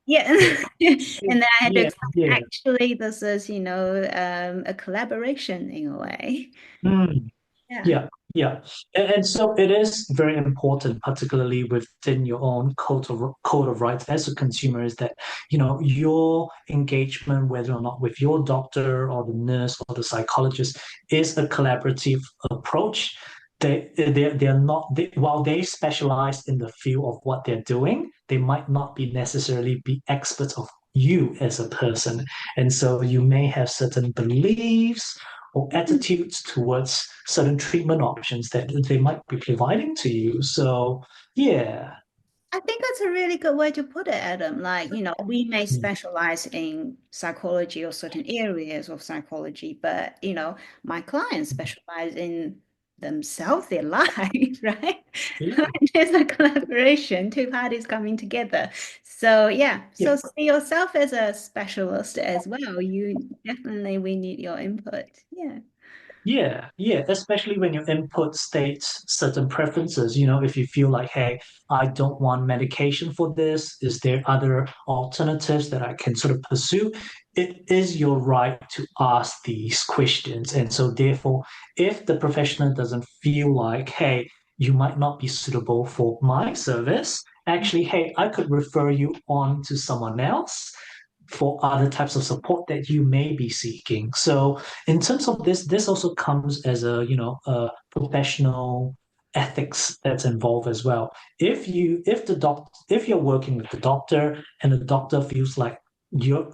Yeah. yeah, And then I had to yeah, explain, yeah. actually, this is, a collaboration in a way. Mm. Yeah. Yeah, yeah. And so it is very important, particularly within your own code of rights as a consumer, is that, your engagement, whether or not with your doctor or the nurse or the psychologist, is a collaborative approach. They're not while they specialize in the field of what they're doing, they might not be necessarily be experts of you as a person. And so you may have certain beliefs or attitudes towards certain treatment options that they might be providing to you. So, yeah. I think that's a really good way to put it, Adam. Like, we may Mm. specialize in psychology or certain areas of psychology, but, my clients specialize in themselves, their life, right? Yeah, There's a collaboration, two parties coming together. So, yeah, yeah. so see yourself as a specialist as well. We need your input. Yeah. Yeah, yeah, especially when your input states certain preferences. If you feel like, hey, I don't want medication for this, is there other alternatives that I can sort of pursue? It is your right to ask these questions. And so, therefore, if the professional doesn't feel like, hey, you might not be suitable for my service, actually, hey, I could refer you on to someone else for other types of support that you may be seeking. So in terms of this also comes as a professional ethics that's involved as well. If you're working with the doctor and the doctor feels like you're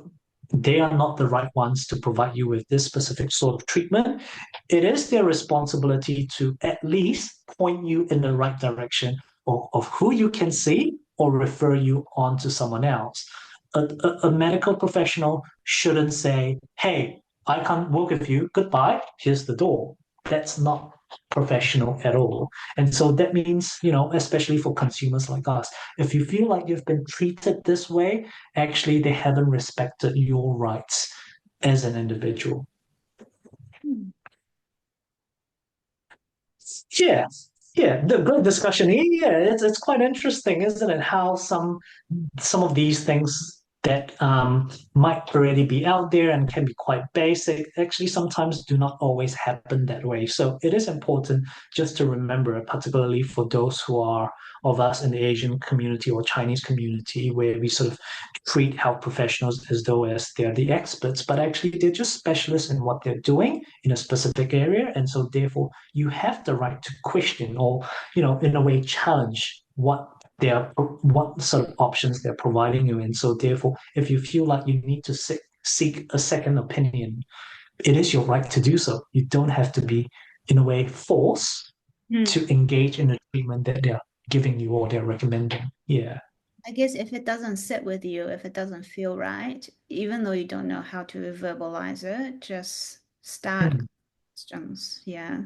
they are not the right ones to provide you with this specific sort of treatment, it is their responsibility to at least point you in the right direction of who you can see or refer you on to someone else. A medical professional shouldn't say, hey, I can't work with you. Goodbye. Here's the door. That's not professional at all. And so that means, especially for consumers like us, if you feel like you've been treated this way, actually they haven't respected your rights as an individual. Hmm. Yeah. Yeah, the good discussion here. Yeah, it's quite interesting, isn't it? How some of these things that might already be out there and can be quite basic actually sometimes do not always happen that way. So it is important just to remember, particularly for those who are of us in the Asian community or Chinese community, where we sort of treat health professionals as though as they're the experts, but actually they're just specialists in what they're doing in a specific area. And so therefore you have the right to question or, in a way challenge what sort of options they're providing you. And so therefore, if you feel like you need to seek a second opinion, it is your right to do so. You don't have to be in a way, forced to engage in the treatment that they're giving you or they're recommending. Yeah. I guess if it doesn't sit with you, if it doesn't feel right, even though you don't know how to verbalize it, just start questions. Yeah.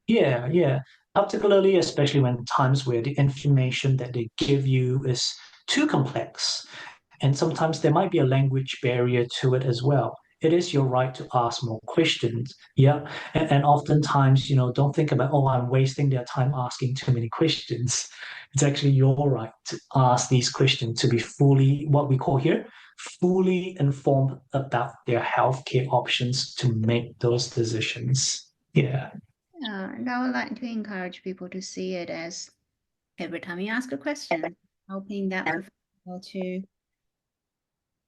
Yeah. Particularly, especially when times where the information that they give you is too complex. And sometimes there might be a language barrier to it as well. It is your right to ask more questions. Yeah. And oftentimes, don't think about, oh, I'm wasting their time asking too many questions. It's actually your right to ask these questions, to be fully, what we call here, fully informed about their healthcare options to make those decisions. Yeah. Yeah, and I would like to encourage people to see it as every time you ask a question, helping that professional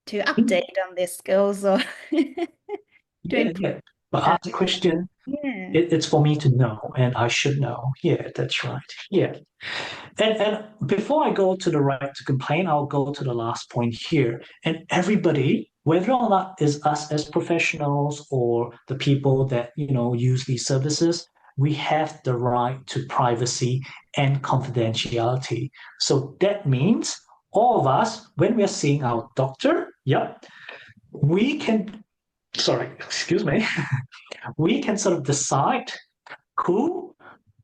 to update on their skills or Yeah. But ask the question, it's for me to know, and I should know. Yeah, that's right. Yeah. And before I go to the right to complain, I'll go to the last point here. And everybody, whether or not is us as professionals or the people that, use these services, we have the right to privacy and confidentiality. So that means all of us, when we're seeing our doctor, we can, we can sort of decide who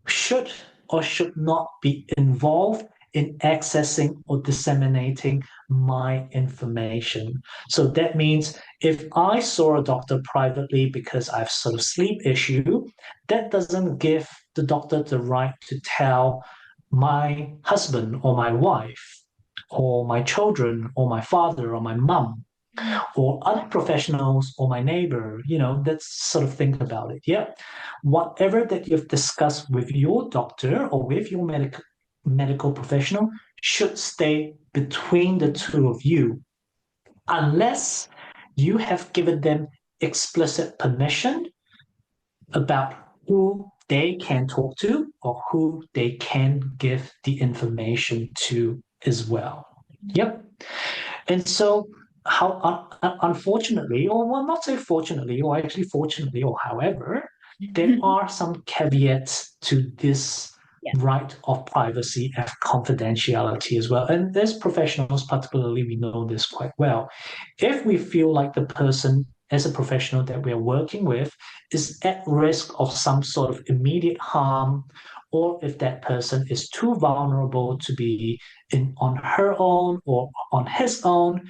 should or should not be involved in accessing or disseminating my information. So that means if I saw a doctor privately because I have sort of sleep issue, that doesn't give the doctor the right to tell my husband or my wife or my children or my father or my mum or other professionals or my neighbor, let's sort of think about it. Yeah. Whatever that you've discussed with your doctor or with your medical professional should stay between the two of you, unless you have given them explicit permission about who they can talk to or who they can give the information to as well. Yep. And so unfortunately, or well, not say fortunately, or actually fortunately, or however, there are some caveats to this right of privacy and confidentiality as well. And as professionals, particularly, we know this quite well. If we feel like the person as a professional that we're working with is at risk of some sort of immediate harm, or if that person is too vulnerable to be on her own or on his own,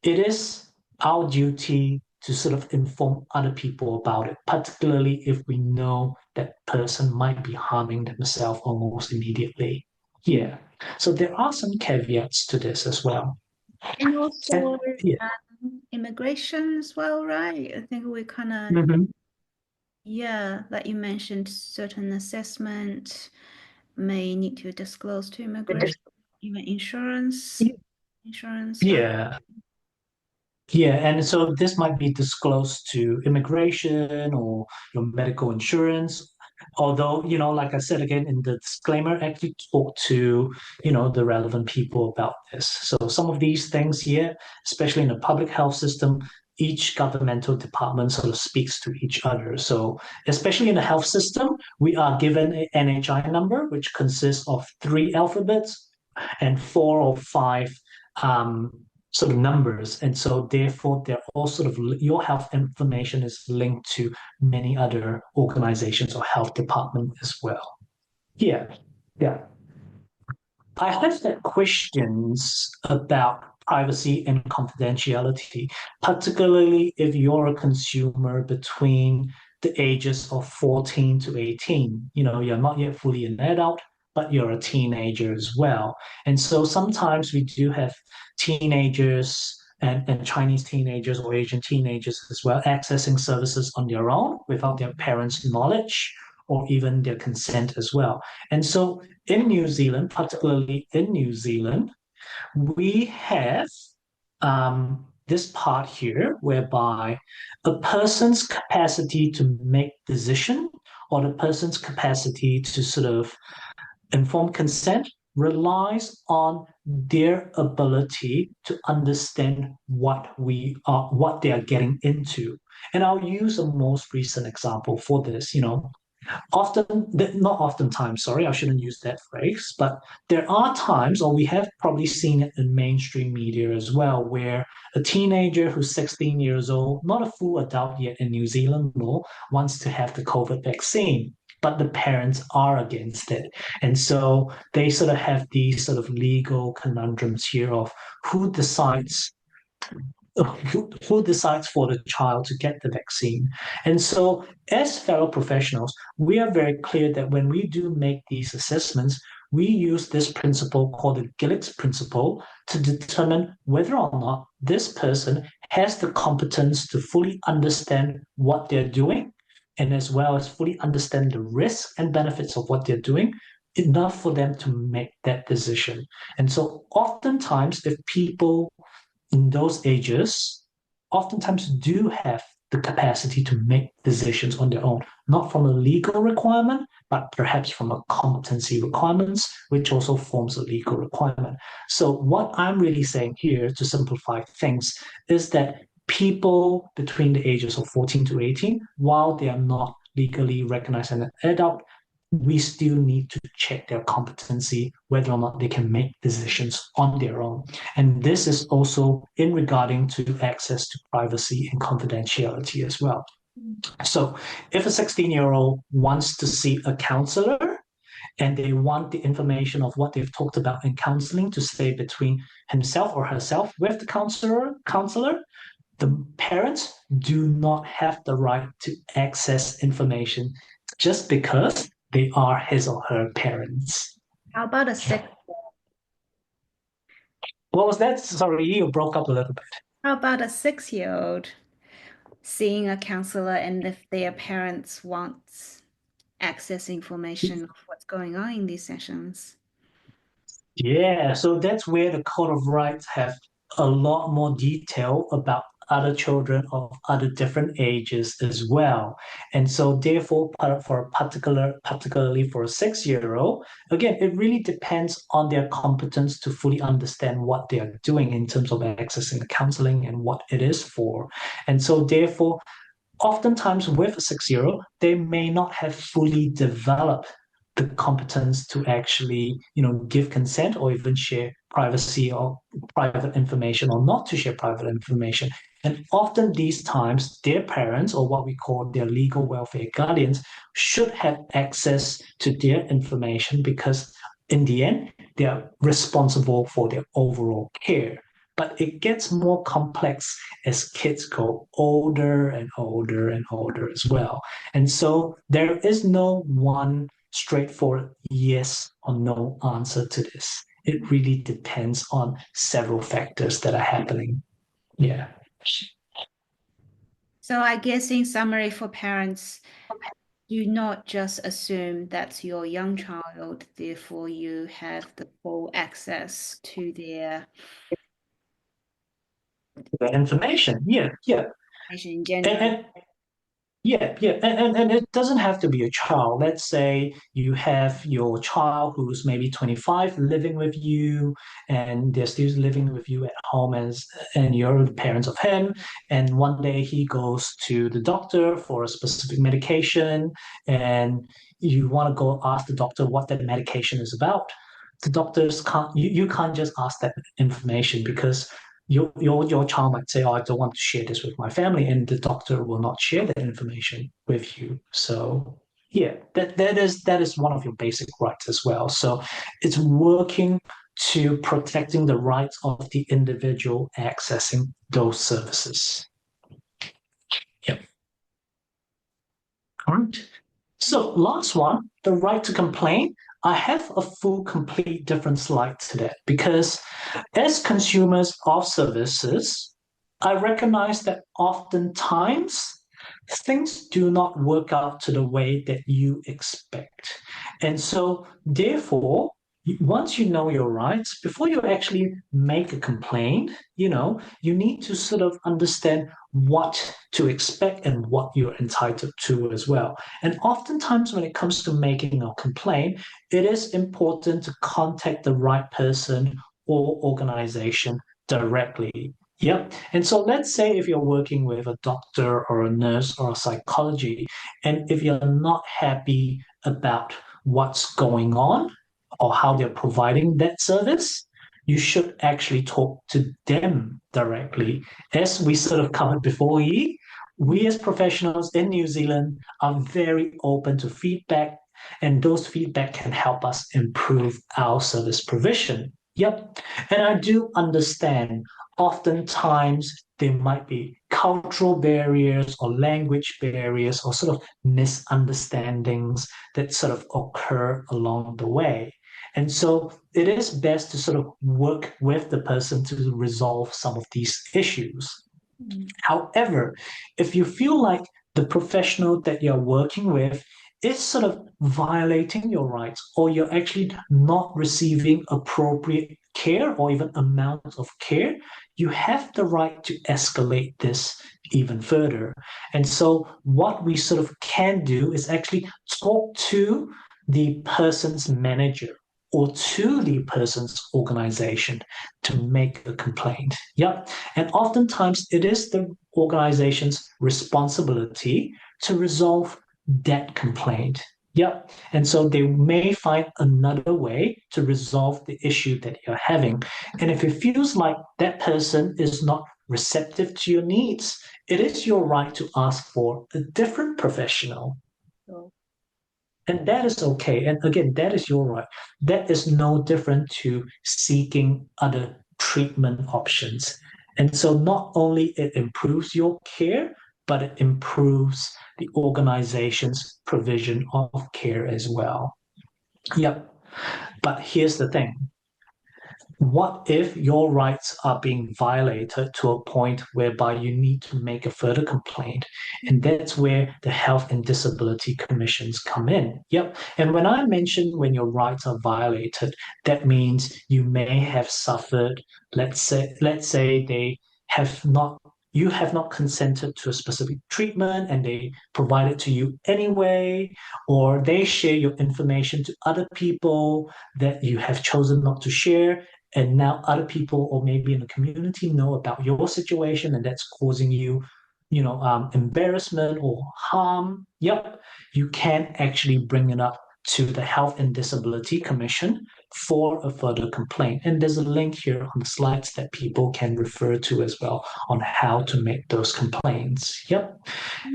it is our duty to sort of inform other people about it, particularly if we know that person might be harming themselves almost immediately. Yeah. So there are some caveats to this as well. And also immigration as well, right? I think we kind of, like you mentioned, certain assessment may need to disclose to immigration, even insurance. Yeah, and so this might be disclosed to immigration or your medical insurance. Although, like I said again in the disclaimer, actually talk to, the relevant people about this. So some of these things here, especially in the public health system, each governmental department sort of speaks to each other. So especially in the health system, we are given an NHI number, which consists of 3 alphabets and 4 or 5 sort of numbers. And so therefore, they're all sort of, your health information is linked to many other organizations or health department as well. Yeah. I have had questions about privacy and confidentiality, particularly if you're a consumer between the ages of 14 to 18. You're not yet fully an adult, but you're a teenager as well. And so sometimes we do have teenagers and Chinese teenagers or Asian teenagers as well accessing services on their own without their parents' knowledge or even their consent as well. And so in New Zealand, particularly in New Zealand, we have this part here whereby a person's capacity to make decision or the person's capacity to sort of informed consent relies on their ability to understand what they are getting into. And I'll use a most recent example for this. Not oftentimes, sorry, I shouldn't use that phrase, but there are times, or we have probably seen it in mainstream media as well, where a teenager who's 16 years old, not a full adult yet in New Zealand law, wants to have the COVID vaccine, but the parents are against it. And so they sort of have these sort of legal conundrums here of who decides for the child to get the vaccine. And so as fellow professionals, we are very clear that when we do make these assessments, we use this principle called the Gillick's principle to determine whether or not this person has the competence to fully understand what they're doing, and as well as fully understand the risks and benefits of what they're doing, enough for them to make that decision. And so oftentimes, if people in those ages oftentimes do have the capacity to make decisions on their own, not from a legal requirement, but perhaps from a competency requirements, which also forms a legal requirement. So what I'm really saying here, to simplify things, is that people between the ages of 14 to 18, while they are not legally recognized as an adult, we still need to check their competency, whether or not they can make decisions on their own. And this is also in regarding to access to privacy and confidentiality as well. So if a 16-year-old wants to see a counselor and they want the information of what they've talked about in counseling to stay between himself or herself with the counselor, the parents do not have the right to access information just because they are his or her parents. How about a 6? What was that? Sorry, you broke up a little bit. How about a 6-year-old seeing a counselor, and if their parents want access information of what's going on in these sessions? Yeah, so that's where the Code of Rights have a lot more detail about other children of other different ages as well. And so therefore, particularly for a 6-year-old, again, it really depends on their competence to fully understand what they are doing in terms of accessing the counseling and what it is for. And so therefore, oftentimes with a 6-year-old, they may not have fully developed the competence to actually, give consent or even share privacy or private information, or not to share private information. And often these times, their parents, or what we call their legal welfare guardians, should have access to their information because in the end, they are responsible for their overall care. But it gets more complex as kids go older and older and older as well. And so there is no one straightforward yes or no answer to this. It really depends on several factors that are happening. Yeah. So I guess in summary for parents, do not just assume that's your young child, therefore you have the full access to their information. Yeah. in general. And and it doesn't have to be a child. Let's say you have your child who's maybe 25 living with you, and they're still living with you at home and you're the parents of him. And one day he goes to the doctor for a specific medication, and you want to go ask the doctor what that medication is about. The doctors you can't just ask that information because your child might say, "Oh, I don't want to share this with my family," and the doctor will not share that information with you. So yeah, that is one of your basic rights as well. So it's working to protecting the rights of the individual accessing those services. Yep. All right. So last one, the right to complain. I have a full, complete different slide to that because as consumers of services, I recognize that oftentimes things do not work out to the way that you expect. And so therefore, once you know your rights, before you actually make a complaint, you need to sort of understand what to expect and what you're entitled to as well. And oftentimes when it comes to making a complaint, it is important to contact the right person or organization directly. Yep. And so let's say if you're working with a doctor or a nurse or a psychology, and if you're not happy about what's going on or how they're providing that service, you should actually talk to them directly. As we sort of covered before, we as professionals in New Zealand are very open to feedback, and those feedback can help us improve our service provision. Yep. And I do understand oftentimes there might be cultural barriers or language barriers or sort of misunderstandings that sort of occur along the way. And so it is best to sort of work with the person to resolve some of these issues. However, if you feel like the professional that you're working with is sort of violating your rights, or you're actually not receiving appropriate care or even amount of care, you have the right to escalate this even further. And so what we sort of can do is actually talk to the person's manager or to the person's organization to make a complaint. Yep. And oftentimes it is the organization's responsibility to resolve that complaint. Yep. And so they may find another way to resolve the issue that you're having. And if it feels like that person is not receptive to your needs, it is your right to ask for a different professional. And that is okay. And again, that is your right. That is no different to seeking other treatment options. And so not only it improves your care, but it improves the organization's provision of care as well. Yep. But here's the thing. What if your rights are being violated to a point whereby you need to make a further complaint? And that's where the Health and Disability Commissions come in. Yep. And when I mention when your rights are violated, that means you may have suffered, let's say they have not you have not consented to a specific treatment and they provide it to you anyway, or they share your information to other people that you have chosen not to share. And now other people or maybe in the community know about your situation and that's causing you, embarrassment or harm. Yep, you can actually bring it up to the Health and Disability Commission for a further complaint. And there's a link here on the slides that people can refer to as well on how to make those complaints. Yep.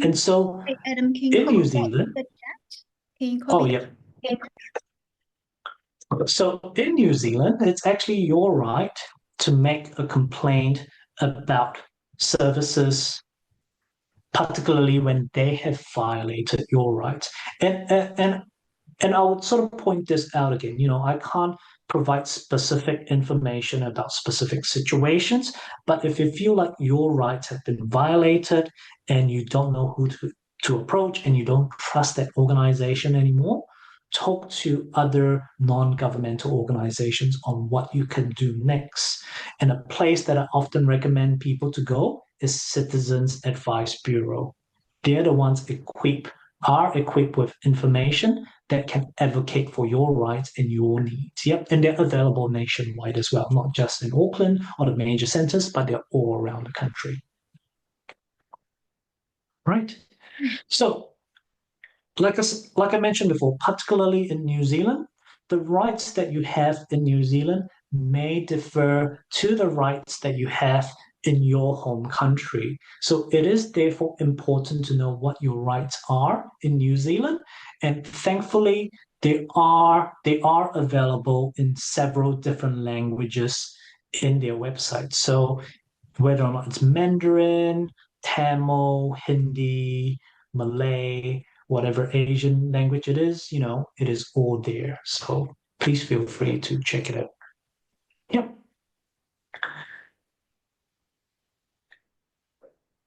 And so Hey, Adam, can in you New copy Zealand, the chat? Can you oh, copy yeah. So in New Zealand, it's actually your right to make a complaint about services, particularly when they have violated your rights. And I would sort of point this out again. I can't provide specific information about specific situations, but if you feel like your rights have been violated and you don't know who to approach and you don't trust that organization anymore, talk to other non-governmental organizations on what you can do next. And a place that I often recommend people to go is Citizens Advice Bureau. They're the ones are equipped with information that can advocate for your rights and your needs. Yep. And they're available nationwide as well, not just in Auckland or the major centers, but they're all around the country. Right. So like I mentioned before, particularly in New Zealand, the rights that you have in New Zealand may differ to the rights that you have in your home country. So it is therefore important to know what your rights are in New Zealand. And thankfully, they are available in several different languages in their website. So whether or not it's Mandarin, Tamil, Hindi, Malay, whatever Asian language it is, it is all there. So please feel free to check it out. Yep.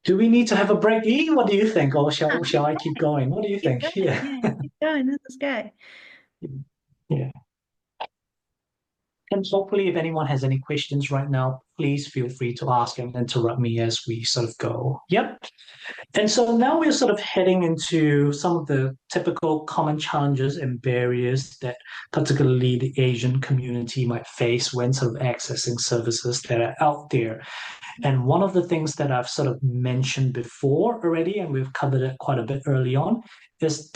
Do we need to have a break, E? What do you think? Or shall I keep going? What do you think? Yeah. Keep going. This is great. Yeah. And hopefully, if anyone has any questions right now, please feel free to ask and interrupt me as we sort of go. Yep. And so now we're sort of heading into some of the typical common challenges and barriers that particularly the Asian community might face when sort of accessing services that are out there. And one of the things that I've sort of mentioned before already, and we've covered it quite a bit early on, is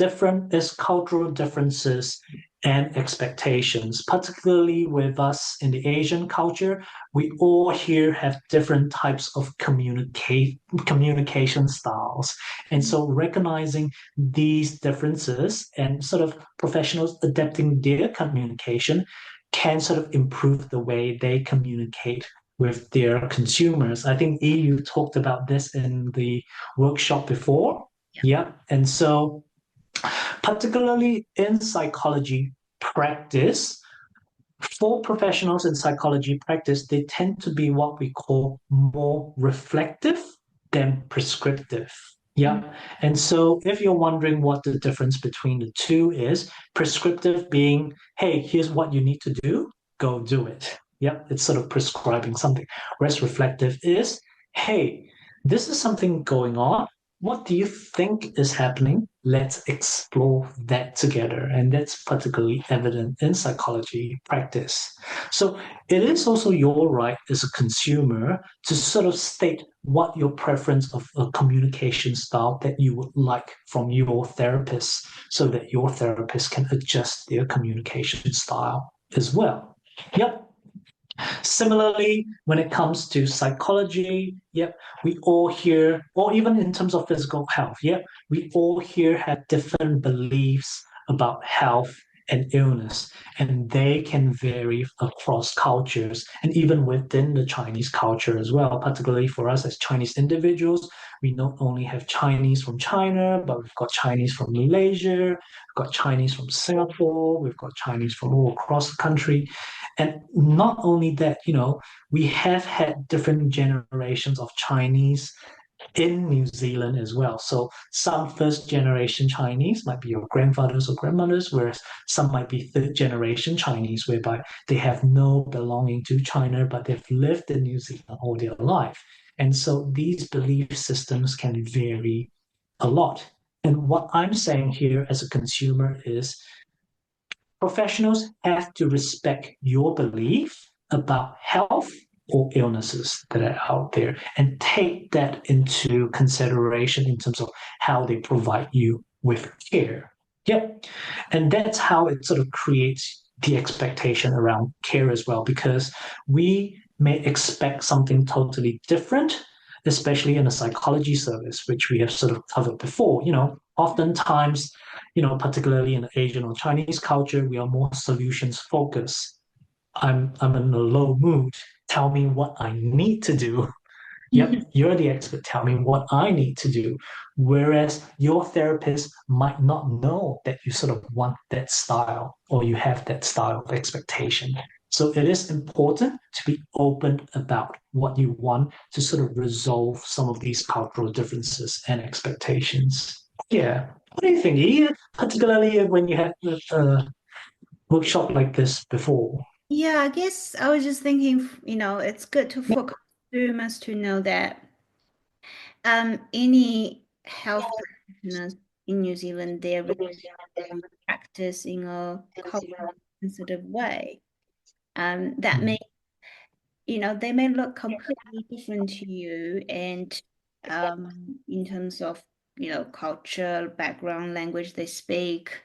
cultural differences and expectations. Particularly with us in the Asian culture, we all here have different types of communication styles. And so recognizing these differences and sort of professionals adapting their communication can sort of improve the way they communicate with their consumers. I think you talked about this in the workshop before. Yeah. And so particularly in psychology practice, for professionals in psychology practice, they tend to be what we call more reflective than prescriptive. Yeah. And so if you're wondering what the difference between the two is, prescriptive being, hey, here's what you need to do, go do it. Yep, it's sort of prescribing something. Whereas reflective is, hey, this is something going on. What do you think is happening? Let's explore that together. And that's particularly evident in psychology practice. So it is also your right as a consumer to sort of state what your preference of a communication style that you would like from your therapist so that your therapist can adjust their communication style as well. Yep. Similarly, when it comes to psychology, yep, we all here, or even in terms of physical health, yep, we all here have different beliefs about health and illness, and they can vary across cultures and even within the Chinese culture as well. Particularly for us as Chinese individuals, we not only have Chinese from China, but we've got Chinese from Malaysia, we've got Chinese from Singapore, we've got Chinese from all across the country. And not only that, we have had different generations of Chinese in New Zealand as well. So some first generation Chinese might be your grandfathers or grandmothers, whereas some might be third generation Chinese, whereby they have no belonging to China, but they've lived in New Zealand all their life. And so these belief systems can vary a lot. And what I'm saying here as a consumer is professionals have to respect your belief about health or illnesses that are out there and take that into consideration in terms of how they provide you with care. Yep. And that's how it sort of creates the expectation around care as well, because we may expect something totally different, especially in a psychology service, which we have sort of covered before. Oftentimes, particularly in the Asian or Chinese culture, we are more solutions focused. I'm in a low mood. Tell me what I need to do. Yep, you're the expert. Tell me what I need to do. Whereas your therapist might not know that you sort of want that style or you have that style of expectation. So it is important to be open about what you want to sort of resolve some of these cultural differences and expectations. Yeah. What do you think, Ian? Particularly when you had a workshop like this before? Yeah, I guess I was just thinking, it's good for consumers to know that any health practitioners in New Zealand, they're practice in a culturally sensitive way. That may, they may look completely different to you, and in terms of, culture, background, language they speak,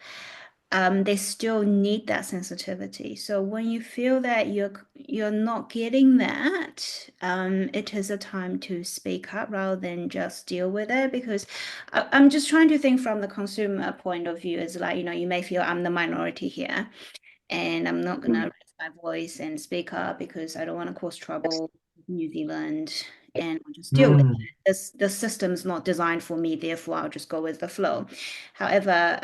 they still need that sensitivity. So when you feel that you're not getting that, it is a time to speak up rather than just deal with it. Because I'm just trying to think from the consumer point of view. Is like, you may feel I'm the minority here, and I'm not gonna raise my voice and speak up because I don't want to cause trouble in New Zealand, and I'll just deal with it. The system's not designed for me, therefore I'll just go with the flow. However,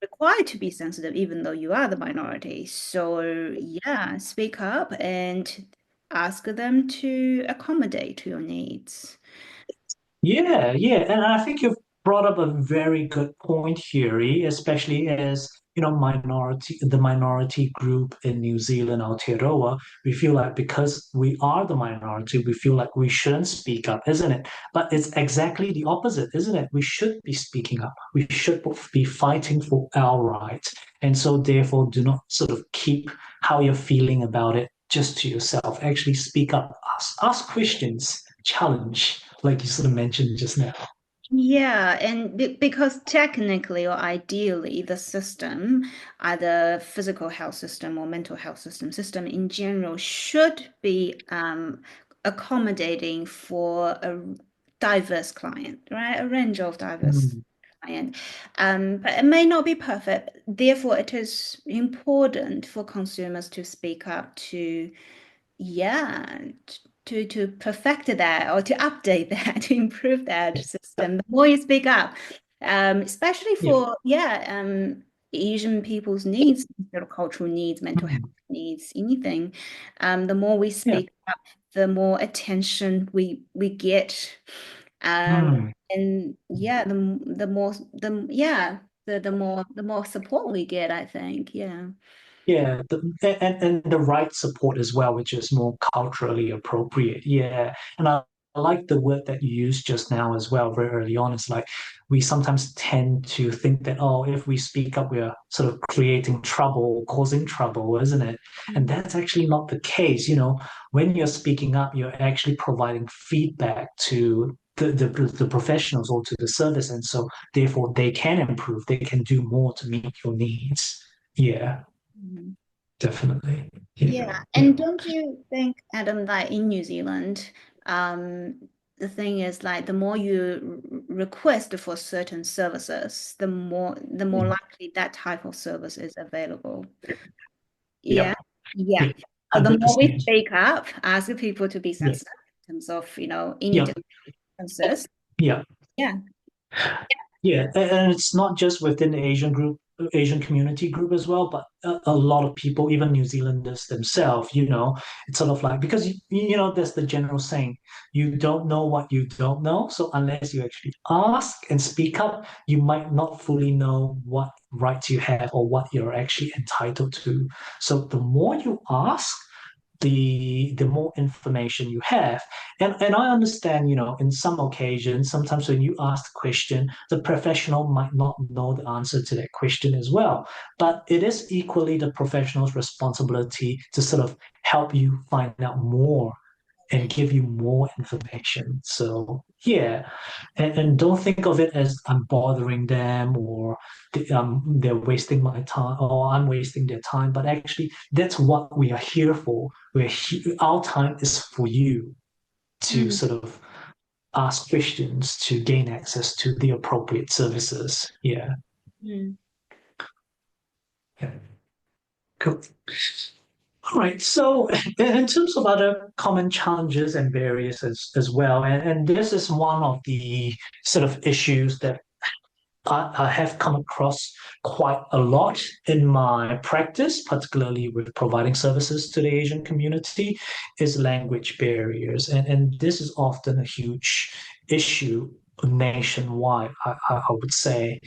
required to be sensitive even though you are the minority. So yeah, speak up and ask them to accommodate to your needs. Yeah, yeah. And I think you've brought up a very good point here, especially as the minority group in New Zealand, Aotearoa, we feel like because we are the minority, we feel like we shouldn't speak up, isn't it? But it's exactly the opposite, isn't it? We should be speaking up. We should be fighting for our rights. And so therefore, do not sort of keep how you're feeling about it just to yourself. Actually speak up, ask questions, challenge, like you sort of mentioned just now. Yeah, and because technically or ideally, the system, either physical health system or mental health system in general, should be accommodating for a diverse client, right? A range of diverse client. But it may not be perfect. Therefore, it is important for consumers to speak up to, yeah, to perfect that or to update that, to improve that system. The more you speak up, especially for Asian people's needs, sort of cultural needs, mental health needs, anything, the more we speak up, the more attention we get. And yeah, the more support we get, I think. Yeah. Yeah, and the right support as well, which is more culturally appropriate. Yeah, and I like the word that you used just now as well, very early on. It's like we sometimes tend to think that, oh, if we speak up, we're sort of creating trouble, causing trouble, isn't it? And that's actually not the case. When you're speaking up, you're actually providing feedback to the professionals or to the service, and so therefore they can improve, they can do more to meet your needs. Yeah. Definitely. Yeah. And don't you think, Adam, that in New Zealand, the thing is like the more you request for certain services, the more likely that type of service is available. Yeah. Yeah. So the more we speak up, ask people to be sensitive in terms of, any differences. Yeah. Yeah. Yeah, and it's not just within the Asian community group as well, but a lot of people, even New Zealanders themselves, it's sort of like, because there's the general saying, you don't know what you don't know. So unless you actually ask and speak up, you might not fully know what rights you have or what you're actually entitled to. So the more you ask, the more information you have. And I understand, in some occasions, sometimes when you ask the question, the professional might not know the answer to that question as well. But it is equally the professional's responsibility to sort of help you find out more and give you more information. So yeah, and don't think of it as I'm bothering them or they're wasting my time or I'm wasting their time. But actually, that's what we are here for. Our time is for you to sort of ask questions to gain access to the appropriate services. Yeah. Yeah. Cool. All right. So, in terms of other common challenges and barriers as well, and this is one of the sort of issues that I have come across quite a lot in my practice, particularly with providing services to the Asian community, is language barriers. And this is often a huge issue nationwide, I would say.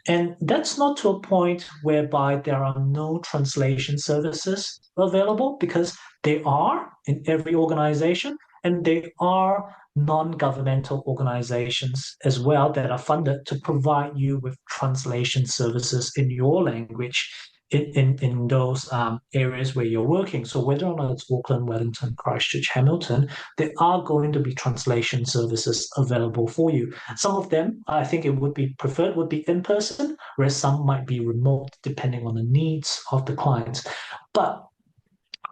And that's not to a point whereby there are no translation services available, because they are in every organization, and they are non-governmental organizations as well that are funded to provide you with translation services in your language in those areas where you're working. So whether or not it's Auckland, Wellington, Christchurch, Hamilton, there are going to be translation services available for you. Some of them, I think it would be preferred, would be in person, whereas some might be remote, depending on the needs of the clients. But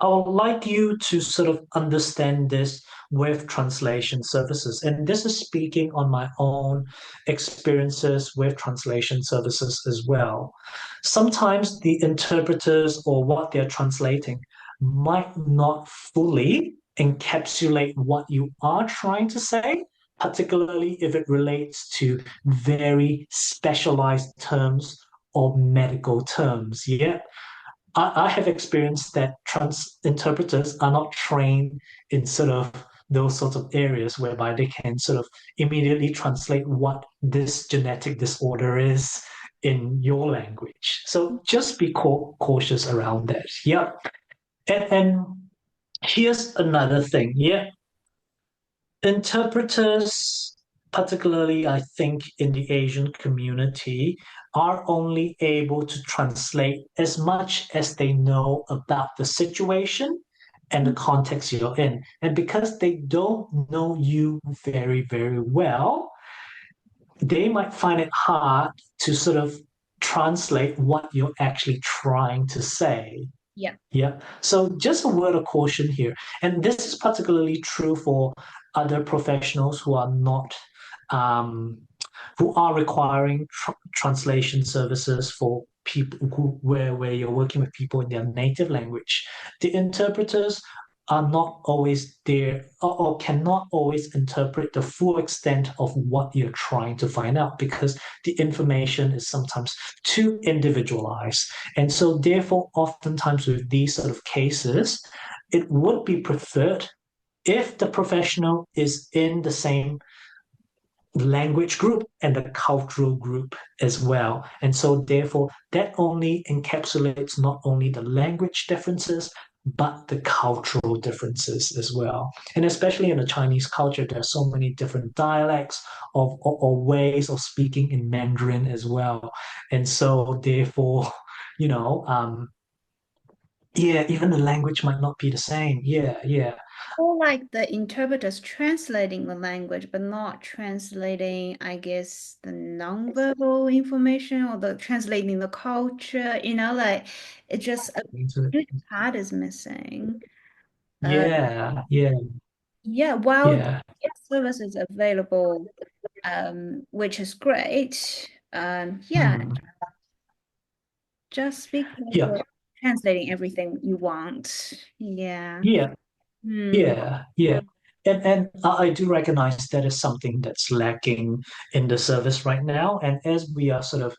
I would like you to sort of understand this with translation services. And this is speaking on my own experiences with translation services as well. Sometimes the interpreters or what they're translating might not fully encapsulate what you are trying to say, particularly if it relates to very specialized terms or medical terms. Yeah. I have experienced that interpreters are not trained in sort of those sorts of areas whereby they can sort of immediately translate what this genetic disorder is in your language. So just be cautious around that. Yeah. And here's another thing. Yeah. Interpreters, particularly I think in the Asian community, are only able to translate as much as they know about the situation and the context you're in. And because they don't know you very, very well, they might find it hard to sort of translate what you're actually trying to say. Yeah. Yeah. So just a word of caution here. And this is particularly true for other professionals who are not, who are requiring translation services for people where you're working with people in their native language. The interpreters are not always there or cannot always interpret the full extent of what you're trying to find out because the information is sometimes too individualized. And so therefore, oftentimes with these sort of cases, it would be preferred if the professional is in the same language group and the cultural group as well. And so therefore, that only encapsulates not only the language differences, but the cultural differences as well. And especially in the Chinese culture, there are so many different dialects or ways of speaking in Mandarin as well. And so therefore, yeah, even the language might not be the same. Yeah. Or like the interpreters translating the language, but not translating, I guess, the nonverbal information or the translating the culture, like it just a good part is missing. Yeah. While Yeah. service is available, which is great. Mm. Just be Yeah. careful translating everything you want. Yeah. Yeah. Hmm. Yeah. And I do recognize that is something that's lacking in the service right now. And as we are sort of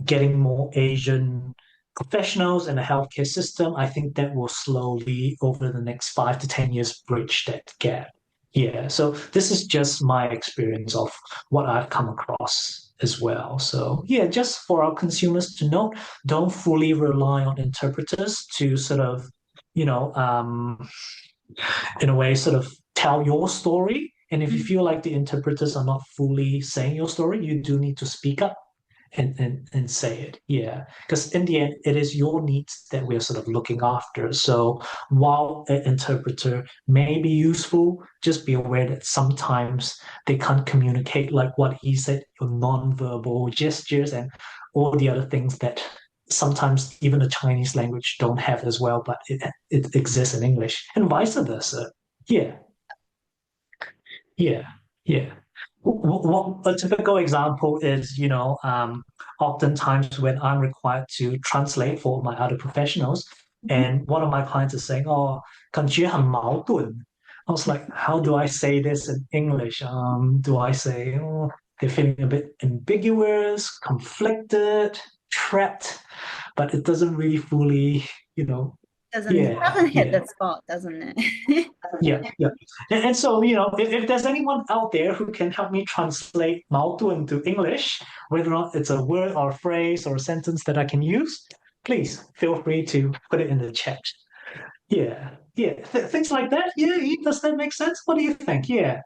getting more Asian professionals in the healthcare system, I think that will slowly, over the next 5 to 10 years, bridge that gap. Yeah. So this is just my experience of what I've come across as well. So yeah, just for our consumers to know, don't fully rely on interpreters to sort of, you know, in a way, sort of tell your story. And if you feel like the interpreters are not fully saying your story, you do need to speak up and say it. Yeah. Because in the end, it is your needs that we're sort of looking after. So while an interpreter may be useful, just be aware that sometimes they can't communicate like what he said, your non-verbal gestures and all the other things that sometimes even the Chinese language don't have as well, but it exists in English and vice versa. Yeah. Yeah. Yeah. What a typical example is, oftentimes when I'm required to translate for my other professionals, and one of my clients is saying, "Oh, 感觉很矛盾." I was like, "How do I say this in English? Do I say, oh, they're feeling a bit ambiguous, conflicted, trapped, but it doesn't really fully, Doesn't hit yeah." the spot, doesn't it? Yeah. And so, if there's anyone out there who can help me translate 矛盾 to English, whether or not it's a word or a phrase or a sentence that I can use, please feel free to put it in the chat. Yeah. Things like that. Yeah, does that make sense? What do you think? Yeah.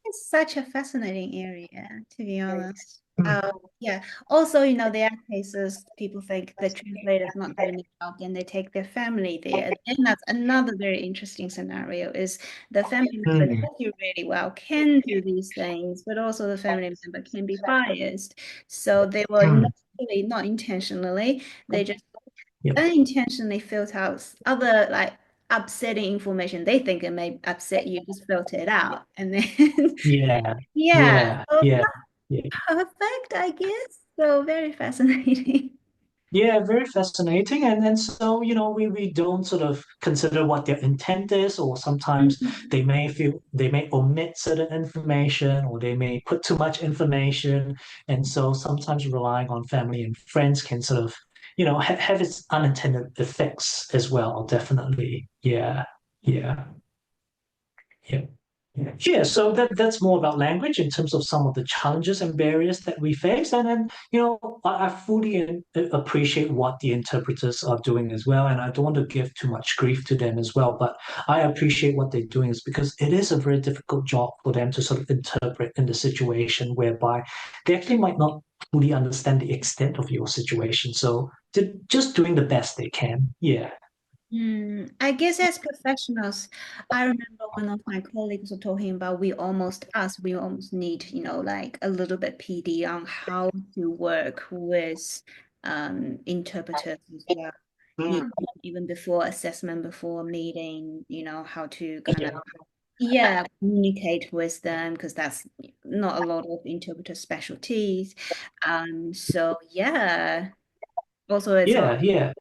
It's such a fascinating area, to be honest. Mm. Yeah. Also, there are cases people think the translator's not doing the job, and they take their family there. And that's another very interesting scenario is the family member Mm. knows you really well, can do these things, but also the family member can be biased. So they will Mm. not intentionally, they just Yep. unintentionally filter out other like upsetting information they think it may upset you, just filter it out. And then Yeah. yeah, Yeah. so Yeah. not Yeah. perfect, I guess. So very fascinating. Yeah, very fascinating. And so, we don't sort of consider what their intent is, or sometimes they may omit certain information or they may put too much information. And so sometimes relying on family and friends can sort of, have its unintended effects as well, definitely. Yeah. Yeah. Yeah. Yeah, so that's more about language in terms of some of the challenges and barriers that we face. And then, I fully appreciate what the interpreters are doing as well. And I don't want to give too much grief to them as well. But I appreciate what they're doing is because it is a very difficult job for them to sort of interpret in the situation whereby they actually might not fully understand the extent of your situation. So they're just doing the best they can. Yeah. I guess as professionals, I remember one of my colleagues were talking about we almost need, like a little bit PD on how to work with interpreters as well. Even before assessment, before meeting, how to kind of communicate with them because that's not a lot of interpreter specialties. So yeah, also it's Yeah.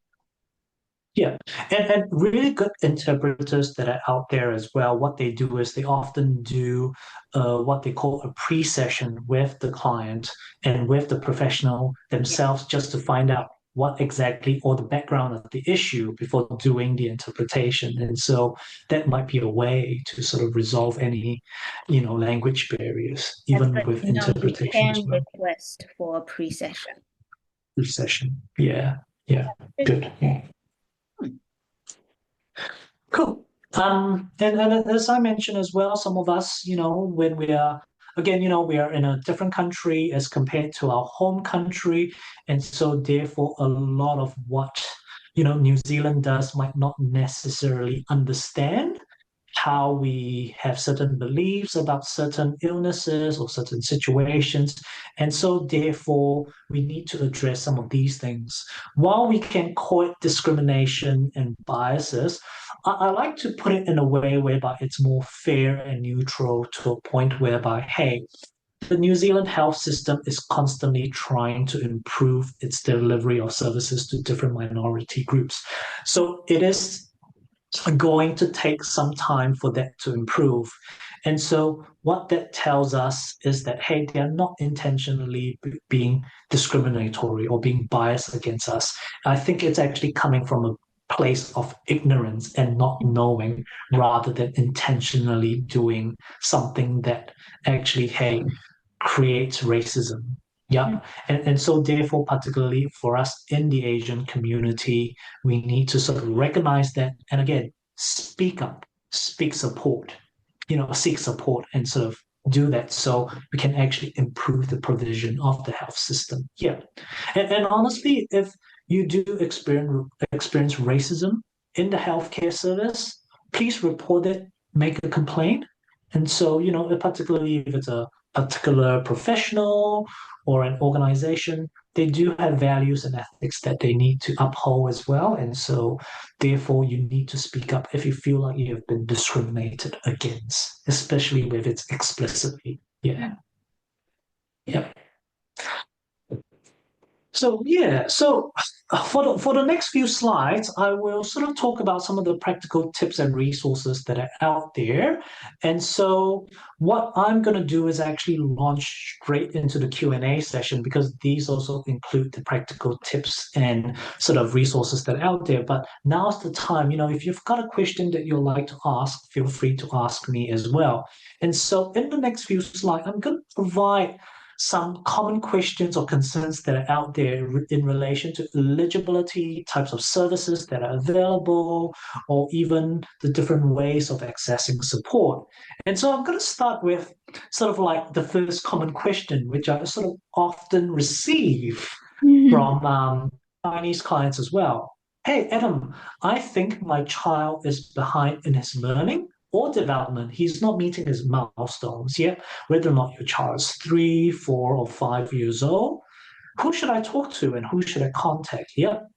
Yeah, and really good interpreters that are out there as well. What they do is they often do what they call a pre-session with the client and with the professional themselves just to find out what exactly or the background of the issue before doing the interpretation. And so that might be a way to sort of resolve any, language barriers, even with you interpretation as can well. request for a pre-session. Pre-session, yeah, good. Yeah. Cool. And as I mentioned as well, some of us, when we are, again, we are in a different country as compared to our home country. And so therefore, a lot of what, New Zealand does might not necessarily understand how we have certain beliefs about certain illnesses or certain situations. And so, therefore, we need to address some of these things. While we can call it discrimination and biases, I like to put it in a way whereby it's more fair and neutral to a point whereby, hey, the New Zealand health system is constantly trying to improve its delivery of services to different minority groups. So it is going to take some time for that to improve. And so what that tells us is that, hey, they're not intentionally being discriminatory or being biased against us. I think it's actually coming from a place of ignorance and not knowing rather than intentionally doing something that actually, hey, creates racism. Yeah. And so therefore, particularly for us in the Asian community, we need to sort of recognize that and again, speak up, seek support, and sort of do that so we can actually improve the provision of the health system. Yeah. And honestly, if you do experience racism in the healthcare service, please report it, make a complaint. And so, particularly if it's a particular professional or an organization, they do have values and ethics that they need to uphold as well. And so, therefore, you need to speak up if you feel like you have been discriminated against, especially if it's explicitly. Yeah. Yeah. So yeah, so for the next few slides, I will sort of talk about some of the practical tips and resources that are out there. And so what I'm going to do is actually launch straight into the Q&A session because these also include the practical tips and sort of resources that are out there. But now's the time, if you've got a question that you'd like to ask, feel free to ask me as well. And so in the next few slides, I'm going to provide some common questions or concerns that are out there in relation to eligibility, types of services that are available, or even the different ways of accessing support. And so I'm going to start with sort of like the first common question, which I sort of often receive from Chinese clients as well. Hey, Adam, I think my child is behind in his learning or development. He's not meeting his milestones yet, whether or not your child is 3, 4, or 5 years old. Who should I talk to and who should I contact? Yep.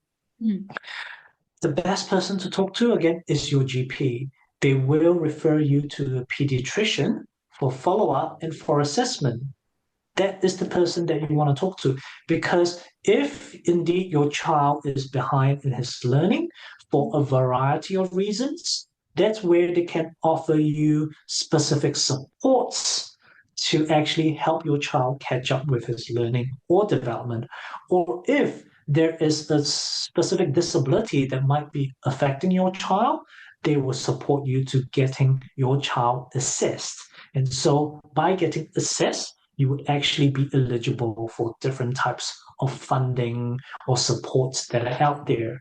The best person to talk to, again, is your GP. They will refer you to a pediatrician for follow-up and for assessment. That is the person that you want to talk to. Because if indeed your child is behind in his learning for a variety of reasons, that's where they can offer you specific supports to actually help your child catch up with his learning or development. Or if there is a specific disability that might be affecting your child, they will support you to getting your child assessed. And so by getting assessed, you would actually be eligible for different types of funding or supports that are out there.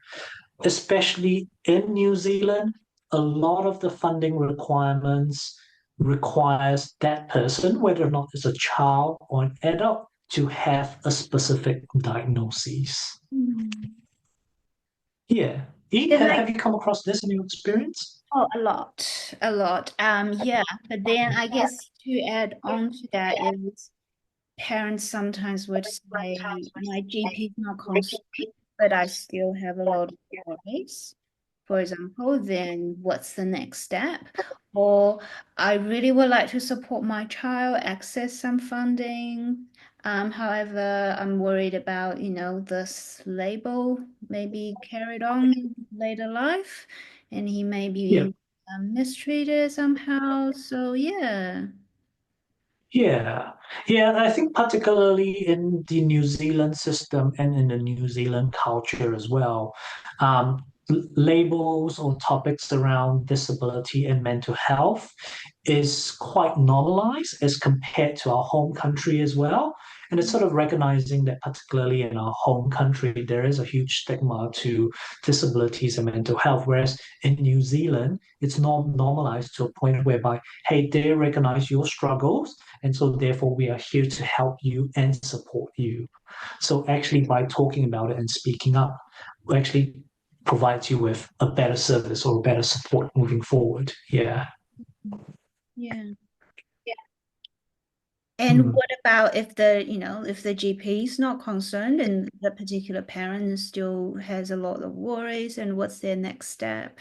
Especially in New Zealand, a lot of the funding requirements requires that person, whether or not it's a child or an adult, to have a specific diagnosis. Yeah. Have you come across this in your experience? Oh, a lot. Yeah, but then I guess to add on to that is parents sometimes would say my GP is not consulting, but I still have a lot of worries. For example, then what's the next step? Or I really would like to support my child access some funding. However, I'm worried about, this label maybe carried on in later life, and he may be mistreated somehow. So yeah. Yeah, I think particularly in the New Zealand system and in the New Zealand culture as well, labels or topics around disability and mental health is quite normalized as compared to our home country as well. And it's sort of recognizing that particularly in our home country, there is a huge stigma to disabilities and mental health, whereas in New Zealand, it's normalized to a point whereby, hey, they recognize your struggles, and so therefore we are here to help you and support you. So actually by talking about it and speaking up, we actually provides you with a better service or better support moving forward. Yeah. And what about if the GP is not concerned and the particular parent still has a lot of worries, and what's their next step?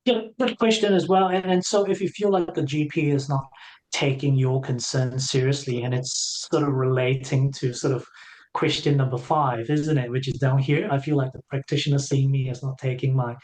Yeah, good question as well. And so if you feel like the GP is not taking your concerns seriously, and it's sort of relating to sort of question number 5, isn't it? Which is down here. I feel like the practitioner seeing me as not taking my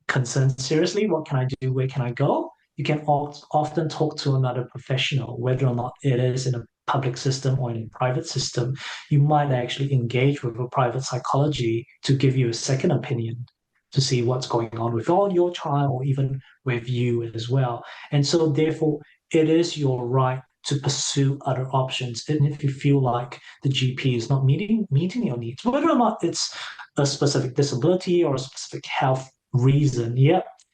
concerns seriously. What can I do? Where can I go? You can often talk to another professional, whether or not it is in a public system or in a private system. You might actually engage with a private psychology to give you a second opinion to see what's going on with all your child or even with you as well. And so therefore, it is your right to pursue other options. And if you feel like the GP is not meeting your needs, whether or not it's a specific disability or a specific health reason,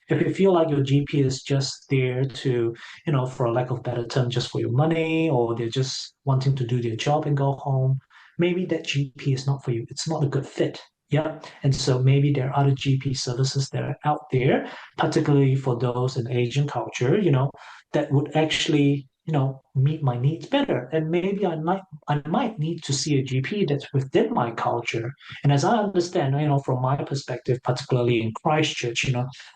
if you feel like your GP is just there to, for a lack of better term, just for your money, or they're just wanting to do their job and go home, maybe that GP is not for you. It's not a good fit. Yeah. And so maybe there are other GP services that are out there, particularly for those in Asian culture, that would actually, meet my needs better. And maybe I might need to see a GP that's within my culture. And as I understand, from my perspective, particularly in Christchurch,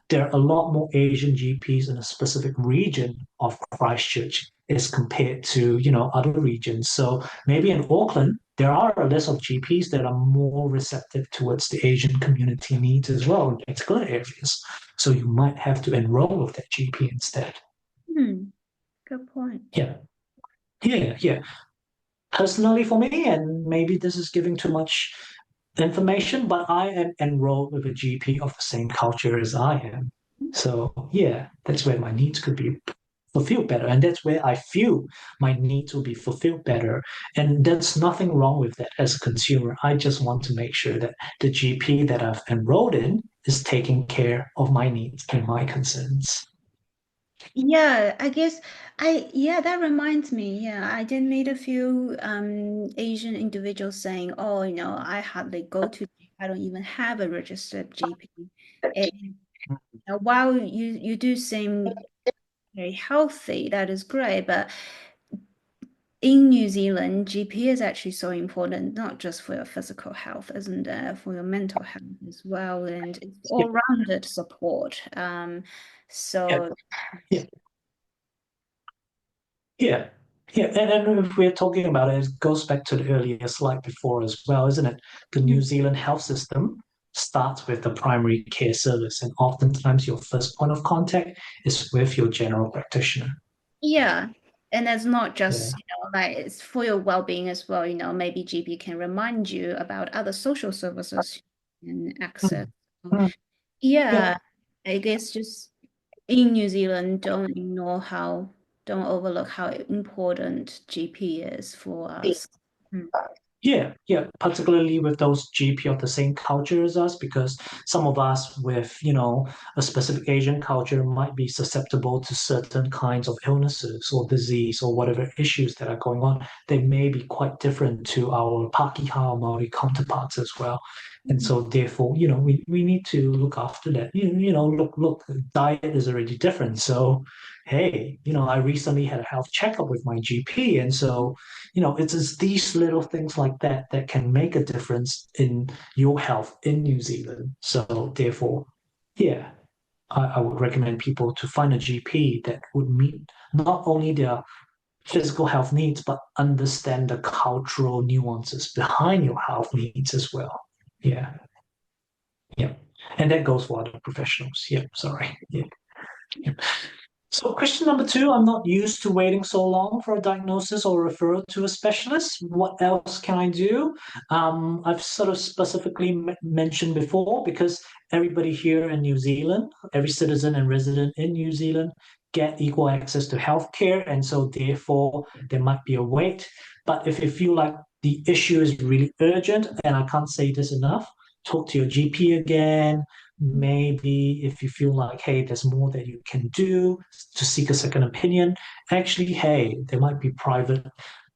there are a lot more Asian GPs in a specific region of Christchurch as compared to, other regions. So maybe in Auckland, there are a list of GPs that are more receptive towards the Asian community needs as well in particular areas. So you might have to enroll with that GP instead. Good point. Yeah. Personally for me, and maybe this is giving too much information, but I am enrolled with a GP of the same culture as I am. So yeah, that's where my needs could be fulfilled better. And that's where I feel my needs will be fulfilled better. And there's nothing wrong with that as a consumer. I just want to make sure that the GP that I've enrolled in is taking care of my needs and my concerns. Yeah, I guess that reminds me. Yeah, I did meet a few Asian individuals saying, "Oh, I hardly go to, I don't even have a registered GP." And while you do seem very healthy, that is great, but in New Zealand, GP is actually so important, not just for your physical health, isn't it? For your mental health as well, and it's all-rounded support. So Yeah. And if we're talking about it, it goes back to the earlier slide before as well, isn't it? The New Zealand health system starts with the primary care service, and oftentimes your first point of contact is with your general practitioner. Yeah. And that's not Yeah. just, like it's for your well-being as well. Maybe GP can remind you about other social services and access. Mm. Yeah. I guess just in New Zealand, don't overlook how important GP is for us. Yeah, particularly with those GP of the same culture as us, because some of us with, a specific Asian culture might be susceptible to certain kinds of illnesses or disease or whatever issues that are going on. They may be quite different to our Pakeha Maori counterparts as well. And so therefore, we need to look after that. Look, diet is already different. So, hey, I recently had a health checkup with my GP. And so, it's just these little things like that that can make a difference in your health in New Zealand. So therefore, yeah, I would recommend people to find a GP that would meet not only their physical health needs, but understand the cultural nuances behind your health needs as well. Yeah. Yeah. And that goes for other professionals. Yeah. Sorry. Yeah. Yeah. So question number 2, I'm not used to waiting so long for a diagnosis or referral to a specialist. What else can I do? I've sort of specifically mentioned before, because everybody here in New Zealand, every citizen and resident in New Zealand get equal access to healthcare. And so therefore there might be a wait. But if you feel like the issue is really urgent, and I can't say this enough, talk to your GP again. Maybe if you feel like, hey, there's more that you can do to seek a second opinion, actually, hey, there might be private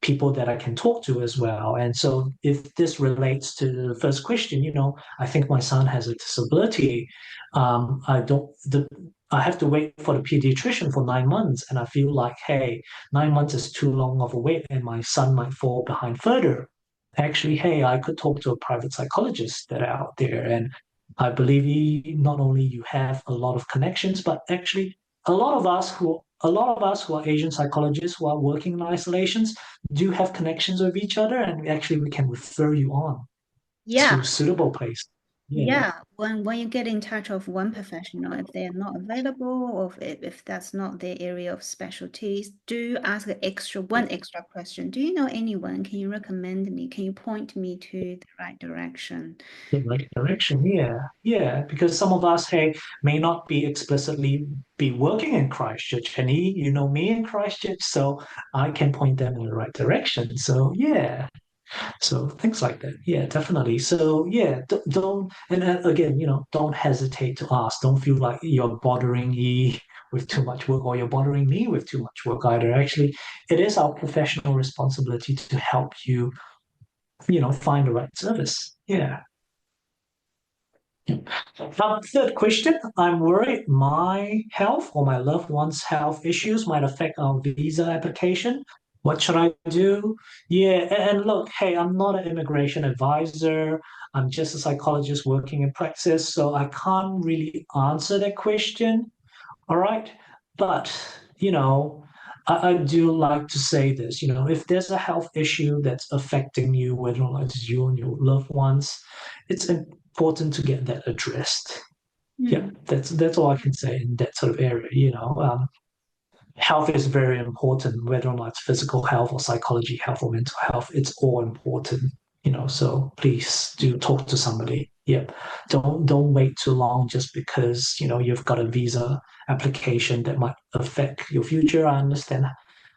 people that I can talk to as well. And so if this relates to the first question, I think my son has a disability. I have to wait for the pediatrician for 9 months. And I feel like, hey, 9 months is too long of a wait and my son might fall behind further. Actually, hey, I could talk to a private psychologist that are out there. And I believe not only you have a lot of connections, but actually a lot of us who are Asian psychologists who are working in isolations do have connections with each other, and actually we can refer you on to suitable place. Yeah, when you get in touch with one professional, if they're not available, or if that's not their area of specialties, do ask one extra question. Do you know anyone? Can you recommend me? Can you point me to the right direction? The right direction, yeah. Because some of us, hey, may not be explicitly be working in Christchurch, and you know me in Christchurch, so I can point them in the right direction. So yeah. So things like that. Yeah, definitely. So yeah, don't and again, don't hesitate to ask. Don't feel like you're bothering me with too much work or you're bothering me with too much work either. Actually, it is our professional responsibility to help you, find the right service. Yeah. Third question, I'm worried my health or my loved one's health issues might affect our visa application. What should I do? Yeah, and look, hey, I'm not an immigration advisor. I'm just a psychologist working in practice, so I can't really answer that question. All right. But, I do like to say this, if there's a health issue that's affecting you, whether or not it's you and your loved ones, it's important to get that addressed. Yeah, that's all I can say in that sort of area. Health is very important, whether or not it's physical health or psychology health or mental health. It's all important. So please do talk to somebody. Yep. Don't wait too long just because you've got a visa application that might affect your future. I understand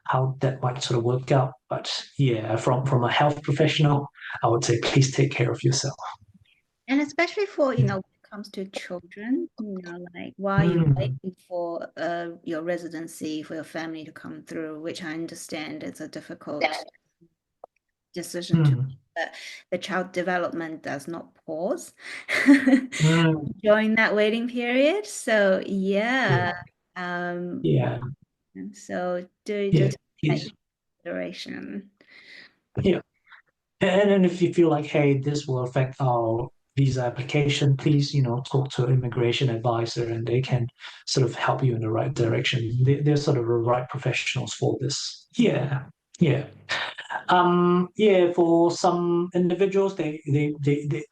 how that might sort of work out, but yeah, from a health professional, I would say please take care of yourself. And especially for, when it comes to children, like while you're waiting for your residency for your family to come through, which I understand it's a difficult decision to make, but the child development does not pause during that waiting period. So yeah. So do take consideration. Yeah. And if you feel like, hey, this will affect our visa application, please, talk to an immigration advisor and they can sort of help you in the right direction. They're sort of the right professionals for this. Yeah. Yeah. Yeah, for some individuals,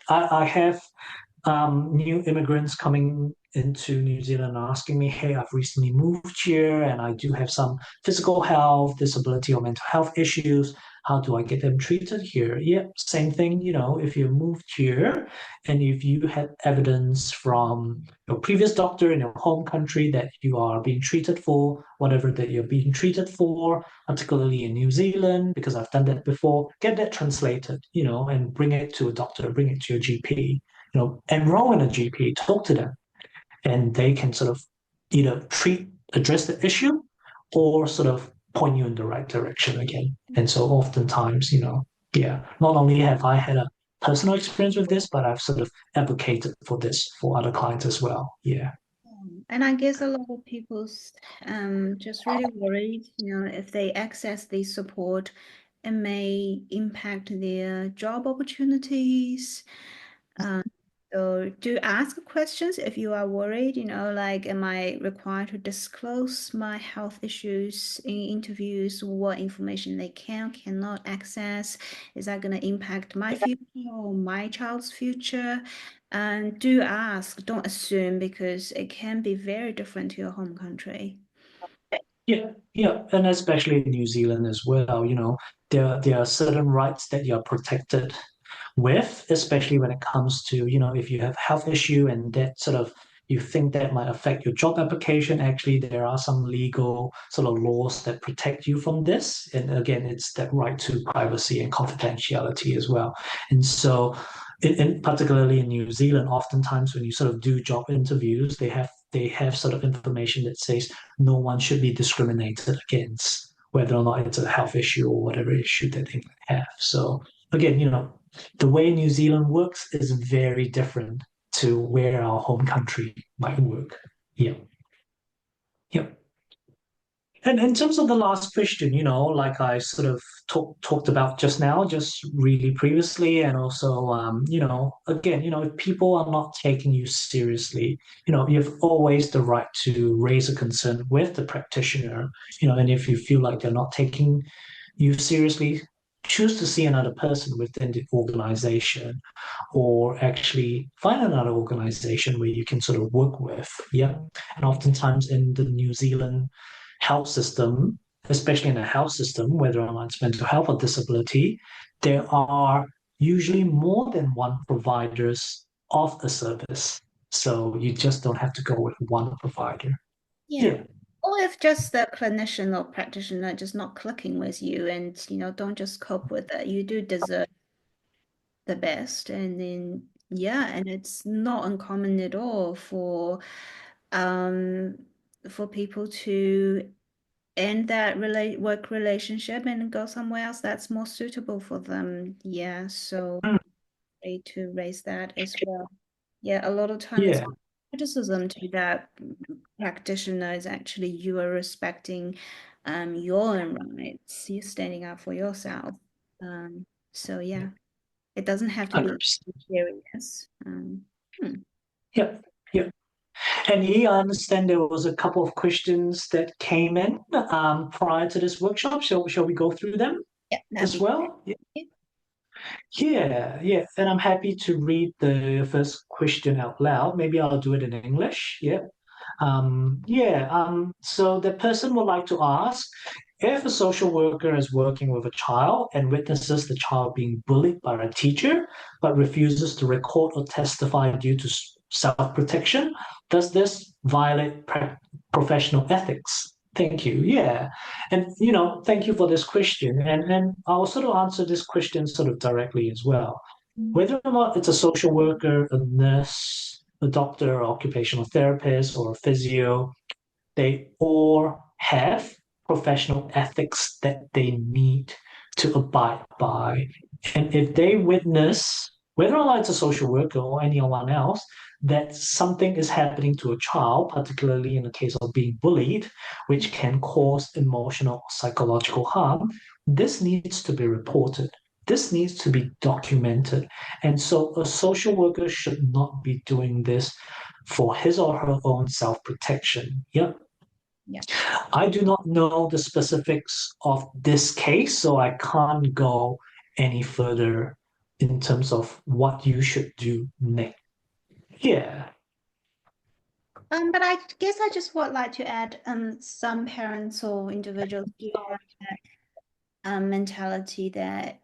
I have new immigrants coming into New Zealand asking me, hey, I've recently moved here and I do have some physical health, disability, or mental health issues. how do I get them treated here? Yeah, same thing, if you moved here and if you had evidence from your previous doctor in your home country that you are being treated for whatever that you're being treated for, particularly in New Zealand, because I've done that before, get that translated, and bring it to a doctor, bring it to your GP, enroll in a GP, talk to them, and they can sort of either address the issue or sort of point you in the right direction again. And so oftentimes, not only have I had a personal experience with this, but I've sort of advocated for this for other clients as well. Yeah. And I guess a lot of people just really worried, if they access this support, it may impact their job opportunities. So do ask questions if you are worried, like, am I required to disclose my health issues in interviews? What information they cannot access? Is that going to impact my future or my child's future? And do ask, don't assume, because it can be very different to your home country. Yeah, and especially in New Zealand as well, there are certain rights that you're protected with, especially when it comes to, if you have health issue and that sort of you think that might affect your job application, actually there are some legal sort of laws that protect you from this. And again, it's that right to privacy and confidentiality as well. And so particularly in New Zealand, oftentimes when you sort of do job interviews, they have sort of information that says no one should be discriminated against, whether or not it's a health issue or whatever issue that they have. So again, the way New Zealand works is very different to where our home country might work. Yeah. Yeah. And in terms of the last question, like I sort of talked about just now, just really previously, and also, again, if people are not taking you seriously, you have always the right to raise a concern with the practitioner, and if you feel like they're not taking you seriously, choose to see another person within the organization or actually find another organization where you can sort of work with. Yeah. And oftentimes in the New Zealand health system, especially in the health system, whether or not it's mental health or disability, there are usually more than one providers of a service. So you just don't have to go with one provider. Yeah. Or if just the clinician or practitioner just not clicking with you and, don't just cope with it. You do deserve the best. And then, and it's not uncommon at all for people to end that work relationship and go somewhere else that's more suitable for them. Yeah, so way to raise that as well. Yeah, a lot of times Yeah. criticism to that practitioner is actually you are respecting your own rights. You're standing up for yourself. So yeah, it doesn't have to be 100%. serious. Yeah. Yeah. And I understand there was a couple of questions that came in prior to this workshop. Shall we go through them as well? Yeah. And I'm happy to read the first question out loud. Maybe I'll do it in English. Yeah. So the person would like to ask, if a social worker is working with a child and witnesses the child being bullied by a teacher, but refuses to record or testify due to self-protection, does this violate professional ethics? Thank you. Yeah. And, thank you for this question. And I'll sort of answer this question sort of directly as well. Whether or not it's a social worker, a nurse, a doctor, occupational therapist, or a physio, they all have professional ethics that they need to abide by. And if they witness, whether or not it's a social worker or anyone else, that something is happening to a child, particularly in the case of being bullied, which can cause emotional or psychological harm, this needs to be reported. This needs to be documented. And so a social worker should not be doing this for his or her own self-protection. Yep. Yeah. I do not know the specifics of this case, so I can't go any further in terms of what you should do next. Yeah. But I guess I just would like to add, some parents or individuals do have mentality that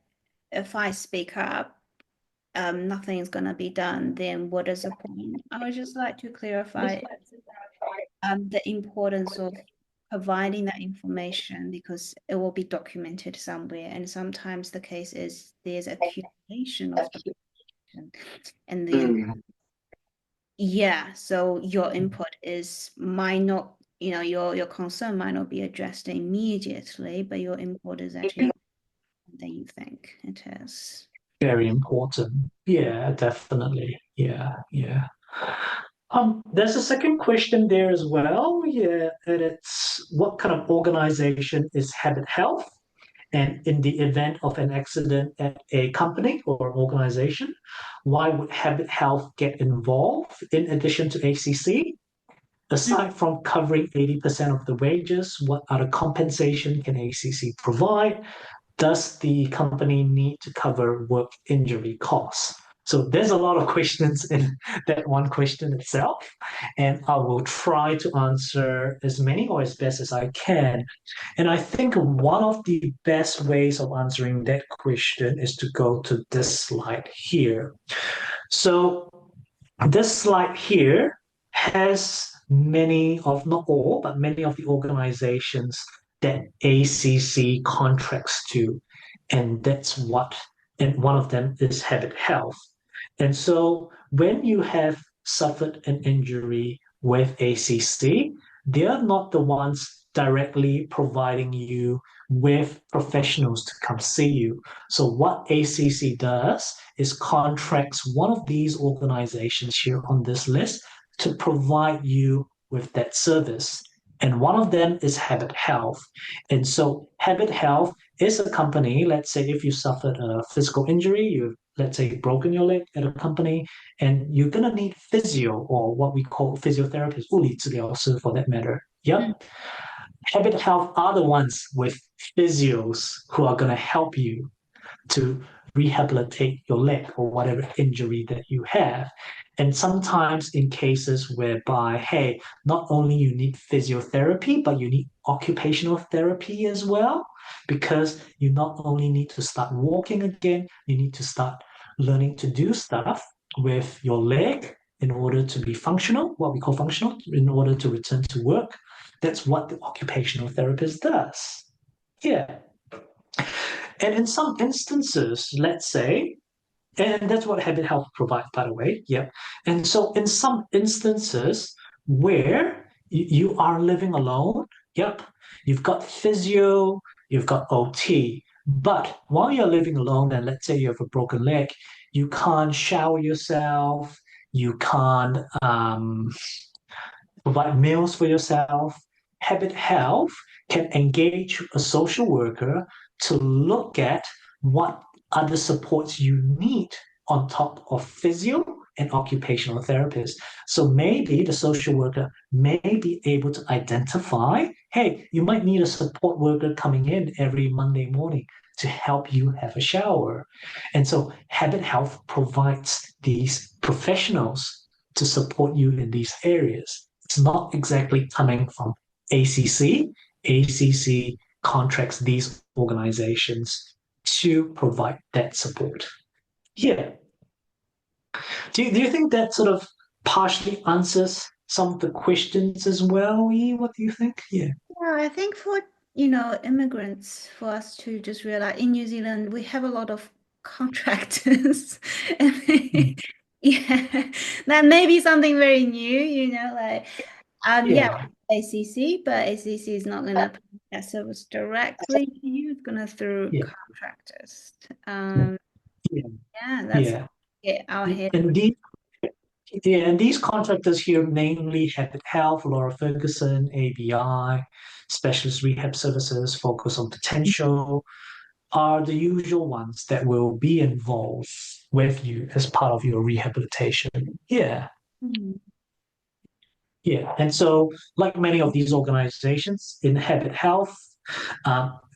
if I speak up, nothing is going to be done, then what is the point? I would just like to clarify the importance of providing that information because it will be documented somewhere. And sometimes the case is there's accumulation of documentation. And then, yeah, so your input might not, your concern might not be addressed immediately, but your input is actually than you think it is. Very important. Yeah, definitely. Yeah. There's a second question there as well. Yeah, and it's what kind of organization is Habit Health? And in the event of an accident at a company or organization, why would Habit Health get involved in addition to ACC? Aside from covering 80% of the wages, what other compensation can ACC provide? Does the company need to cover work injury costs? So there's a lot of questions in that one question itself, and I will try to answer as many or as best as I can. And I think one of the best ways of answering that question is to go to this slide here. So this slide here has many of, not all, but many of the organizations that ACC contracts to. And and one of them is Habit Health. And so when you have suffered an injury with ACC, they're not the ones directly providing you with professionals to come see you. So what ACC does is contracts one of these organizations here on this list to provide you with that service. And one of them is Habit Health. And so Habit Health is a company, let's say if you suffered a physical injury, you've, let's say, broken your leg at a company, and you're going to need physio or what we call physiotherapist, 物理治疗师 for that matter. Yep. Habit Health are the ones with physios who are going to help you to rehabilitate your leg or whatever injury that you have. And sometimes in cases whereby, hey, not only you need physiotherapy, but you need occupational therapy as well, because you not only need to start walking again, you need to start learning to do stuff with your leg in order to be functional, what we call functional, in order to return to work. That's what the occupational therapist does. Yeah. And in some instances, let's say, and that's what Habit Health provides, by the way. Yeah. And so in some instances where you are living alone, yep, you've got physio, you've got OT. But while you're living alone, and let's say you have a broken leg, you can't shower yourself, you can't provide meals for yourself. Habit Health can engage a social worker to look at what other supports you need on top of physio and occupational therapists. So maybe the social worker may be able to identify, hey, you might need a support worker coming in every Monday morning to help you have a shower. And so Habit Health provides these professionals to support you in these areas. It's not exactly coming from ACC. ACC contracts these organizations to provide that support. Yeah. Do you think that sort of partially answers some of the questions as well, Yi? What do you think? Yeah. Yeah, I think for, immigrants, for us to just realize in New Zealand, we have a lot of contractors. Yeah, that may be something very new, like, yeah, ACC, but ACC is not going to provide that service directly to you. It's going to through contractors. Yeah, that's our head. And these contractors here mainly Habit Health, Laura Ferguson, ABI, Specialist Rehab Services, Focus on Potential, are the usual ones that will be involved with you as part of your rehabilitation. Yeah. Yeah. And so, like many of these organizations in Habit Health,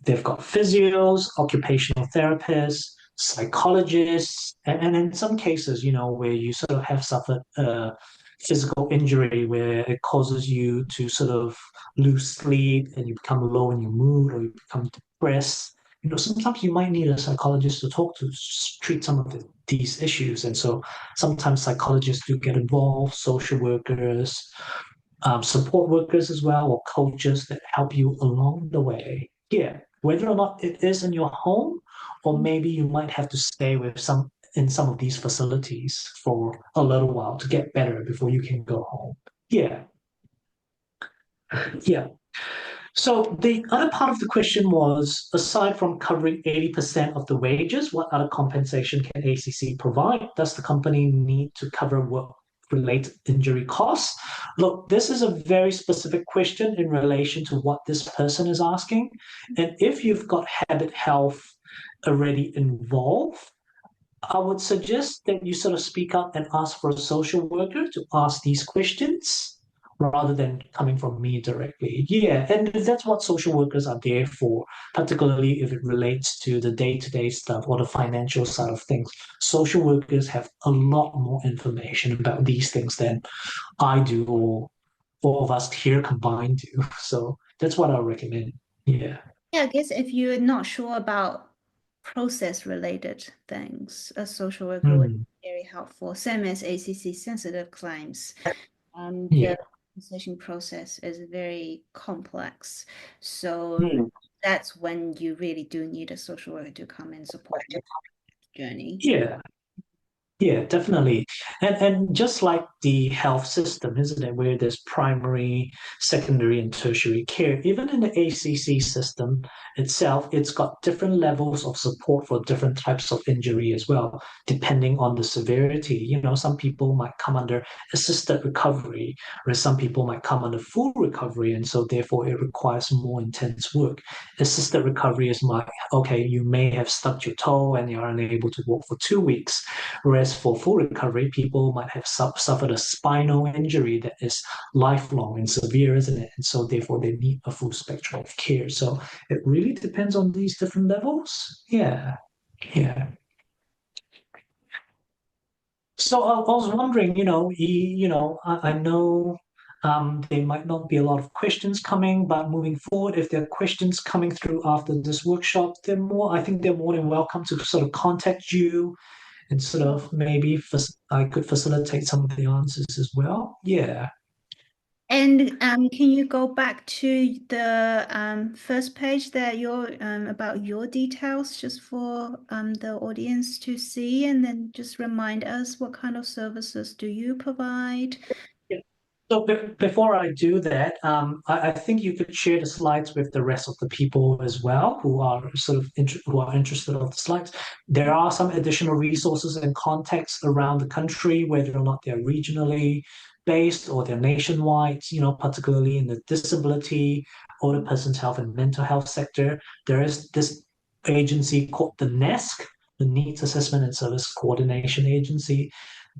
they've got physios, occupational therapists, psychologists, and in some cases, where you sort of have suffered a physical injury where it causes you to sort of lose sleep and you become low in your mood or you become depressed. sometimes you might need a psychologist to talk to treat some of these issues. And so sometimes psychologists do get involved, social workers, support workers as well, or coaches that help you along the way. Yeah, whether or not it is in your home, or maybe you might have to stay in some of these facilities for a little while to get better before you can go home. Yeah. Yeah. So the other part of the question was, aside from covering 80% of the wages, what other compensation can ACC provide? Does the company need to cover work-related injury costs? Look, this is a very specific question in relation to what this person is asking. And if you've got habit health already involved, I would suggest that you sort of speak up and ask for a social worker to ask these questions rather than coming from me directly. Yeah, and that's what social workers are there for, particularly if it relates to the day-to-day stuff or the financial side of things. Social workers have a lot more information about these things than I do or all of us here combined do. So that's what I recommend. Yeah. Yeah, I guess if you're not sure about process-related things, a social worker would be very helpful. Same as ACC sensitive claims. The compensation process is very complex. So that's when you really do need a social worker to come and support your journey. Yeah. Yeah, definitely. And just like the health system, isn't it, where there's primary, secondary, and tertiary care, even in the ACC system itself, it's got different levels of support for different types of injury as well, depending on the severity. Some people might come under assisted recovery, whereas some people might come under full recovery, and so therefore it requires more intense work. Assisted recovery is okay, you may have stubbed your toe and you're unable to walk for 2 weeks. Whereas for full recovery, people might have suffered a spinal injury that is lifelong and severe, isn't it? And so therefore they need a full spectrum of care. So it really depends on these different levels. Yeah. Yeah. So I was wondering, I know there might not be a lot of questions coming, but moving forward, if there are questions coming through after this workshop, I think they're more than welcome to sort of contact you and sort of maybe I could facilitate some of the answers as well. Yeah. And can you go back to the first page that about your details, just for the audience to see, and then just remind us what kind of services do you provide? So before I do that, I think you could share the slides with the rest of the people as well who are sort of who are interested in the slides. There are some additional resources and contexts around the country, whether or not they're regionally based or they're nationwide, particularly in the disability, older person's health and mental health sector. There is this agency called the NESC, the Needs Assessment and Service Coordination Agency.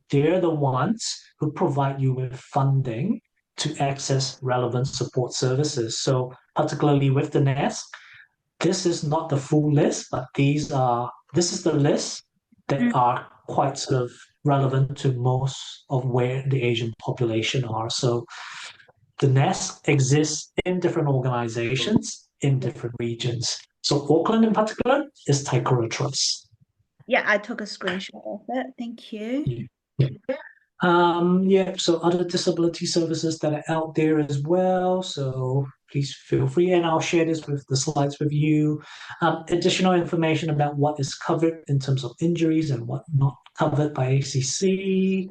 They're the ones who provide you with funding to access relevant support services. So particularly with the NESC, this is not the full list, but this is the list that are quite sort of relevant to most of where the Asian population are. So the NESC exists in different organizations in different regions. So Auckland in particular is Taikura Trust. Yeah, I took a screenshot of it. Thank you. Yeah. So other disability services that are out there as well. So please feel free, and I'll share this with the slides with you. Additional information about what is covered in terms of injuries and what not covered by ACC.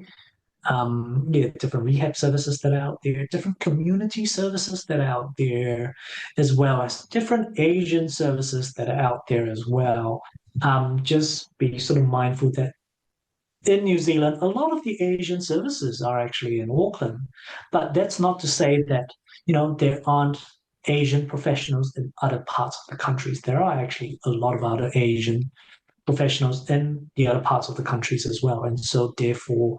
Different rehab services that are out there, different community services that are out there, as well as different Asian services that are out there as well. Just be sort of mindful that in New Zealand, a lot of the Asian services are actually in Auckland, but that's not to say that, there aren't Asian professionals in other parts of the countries. There are actually a lot of other Asian professionals in the other parts of the countries as well. And so therefore,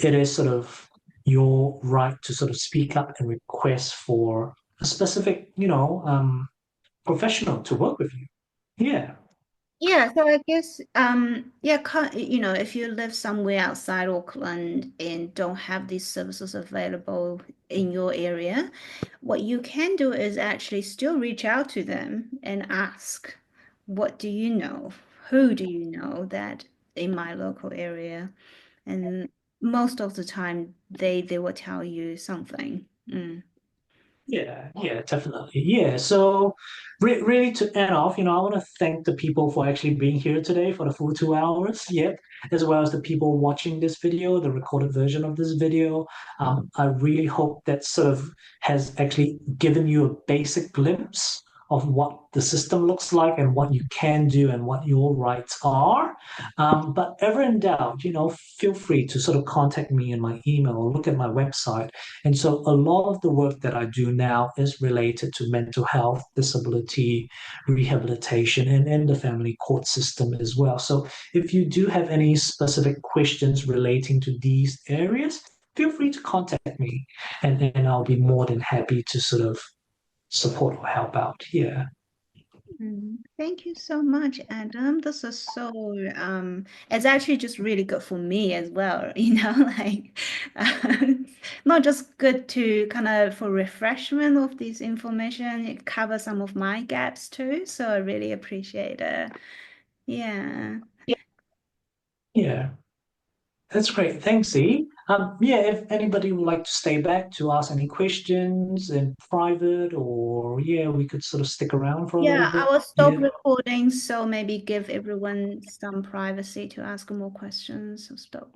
it is sort of your right to sort of speak up and request for a specific, professional to work with you. Yeah. Yeah, so I guess, if you live somewhere outside Auckland and don't have these services available in your area, what you can do is actually still reach out to them and ask what do you know? Who do you know that in my local area? And most of the time they will tell you something. Yeah, definitely. Yeah, so really to end off, I want to thank the people for actually being here today for the full 2 hours. Yep, as well as the people watching this video, the recorded version of this video. I really hope that sort of has actually given you a basic glimpse of what the system looks like and what you can do and what your rights are. But ever in doubt, feel free to sort of contact me in my email or look at my website. And so a lot of the work that I do now is related to mental health, disability, rehabilitation, and the family court system as well. So if you do have any specific questions relating to these areas, feel free to contact me and I'll be more than happy to sort of support or help out. Yeah. Thank you so much, Adam. This is so it's actually just really good for me as well, like not just good to kind of for refreshment of this information, it covers some of my gaps too. So I really appreciate it. Yeah. Yeah. That's great. Thanks, E. Yeah, if anybody would like to stay back to ask any questions in private, or yeah, we could sort of stick around for a little Yeah, I bit. will stop Yeah. recording, so maybe give everyone some privacy to ask more questions. So stop.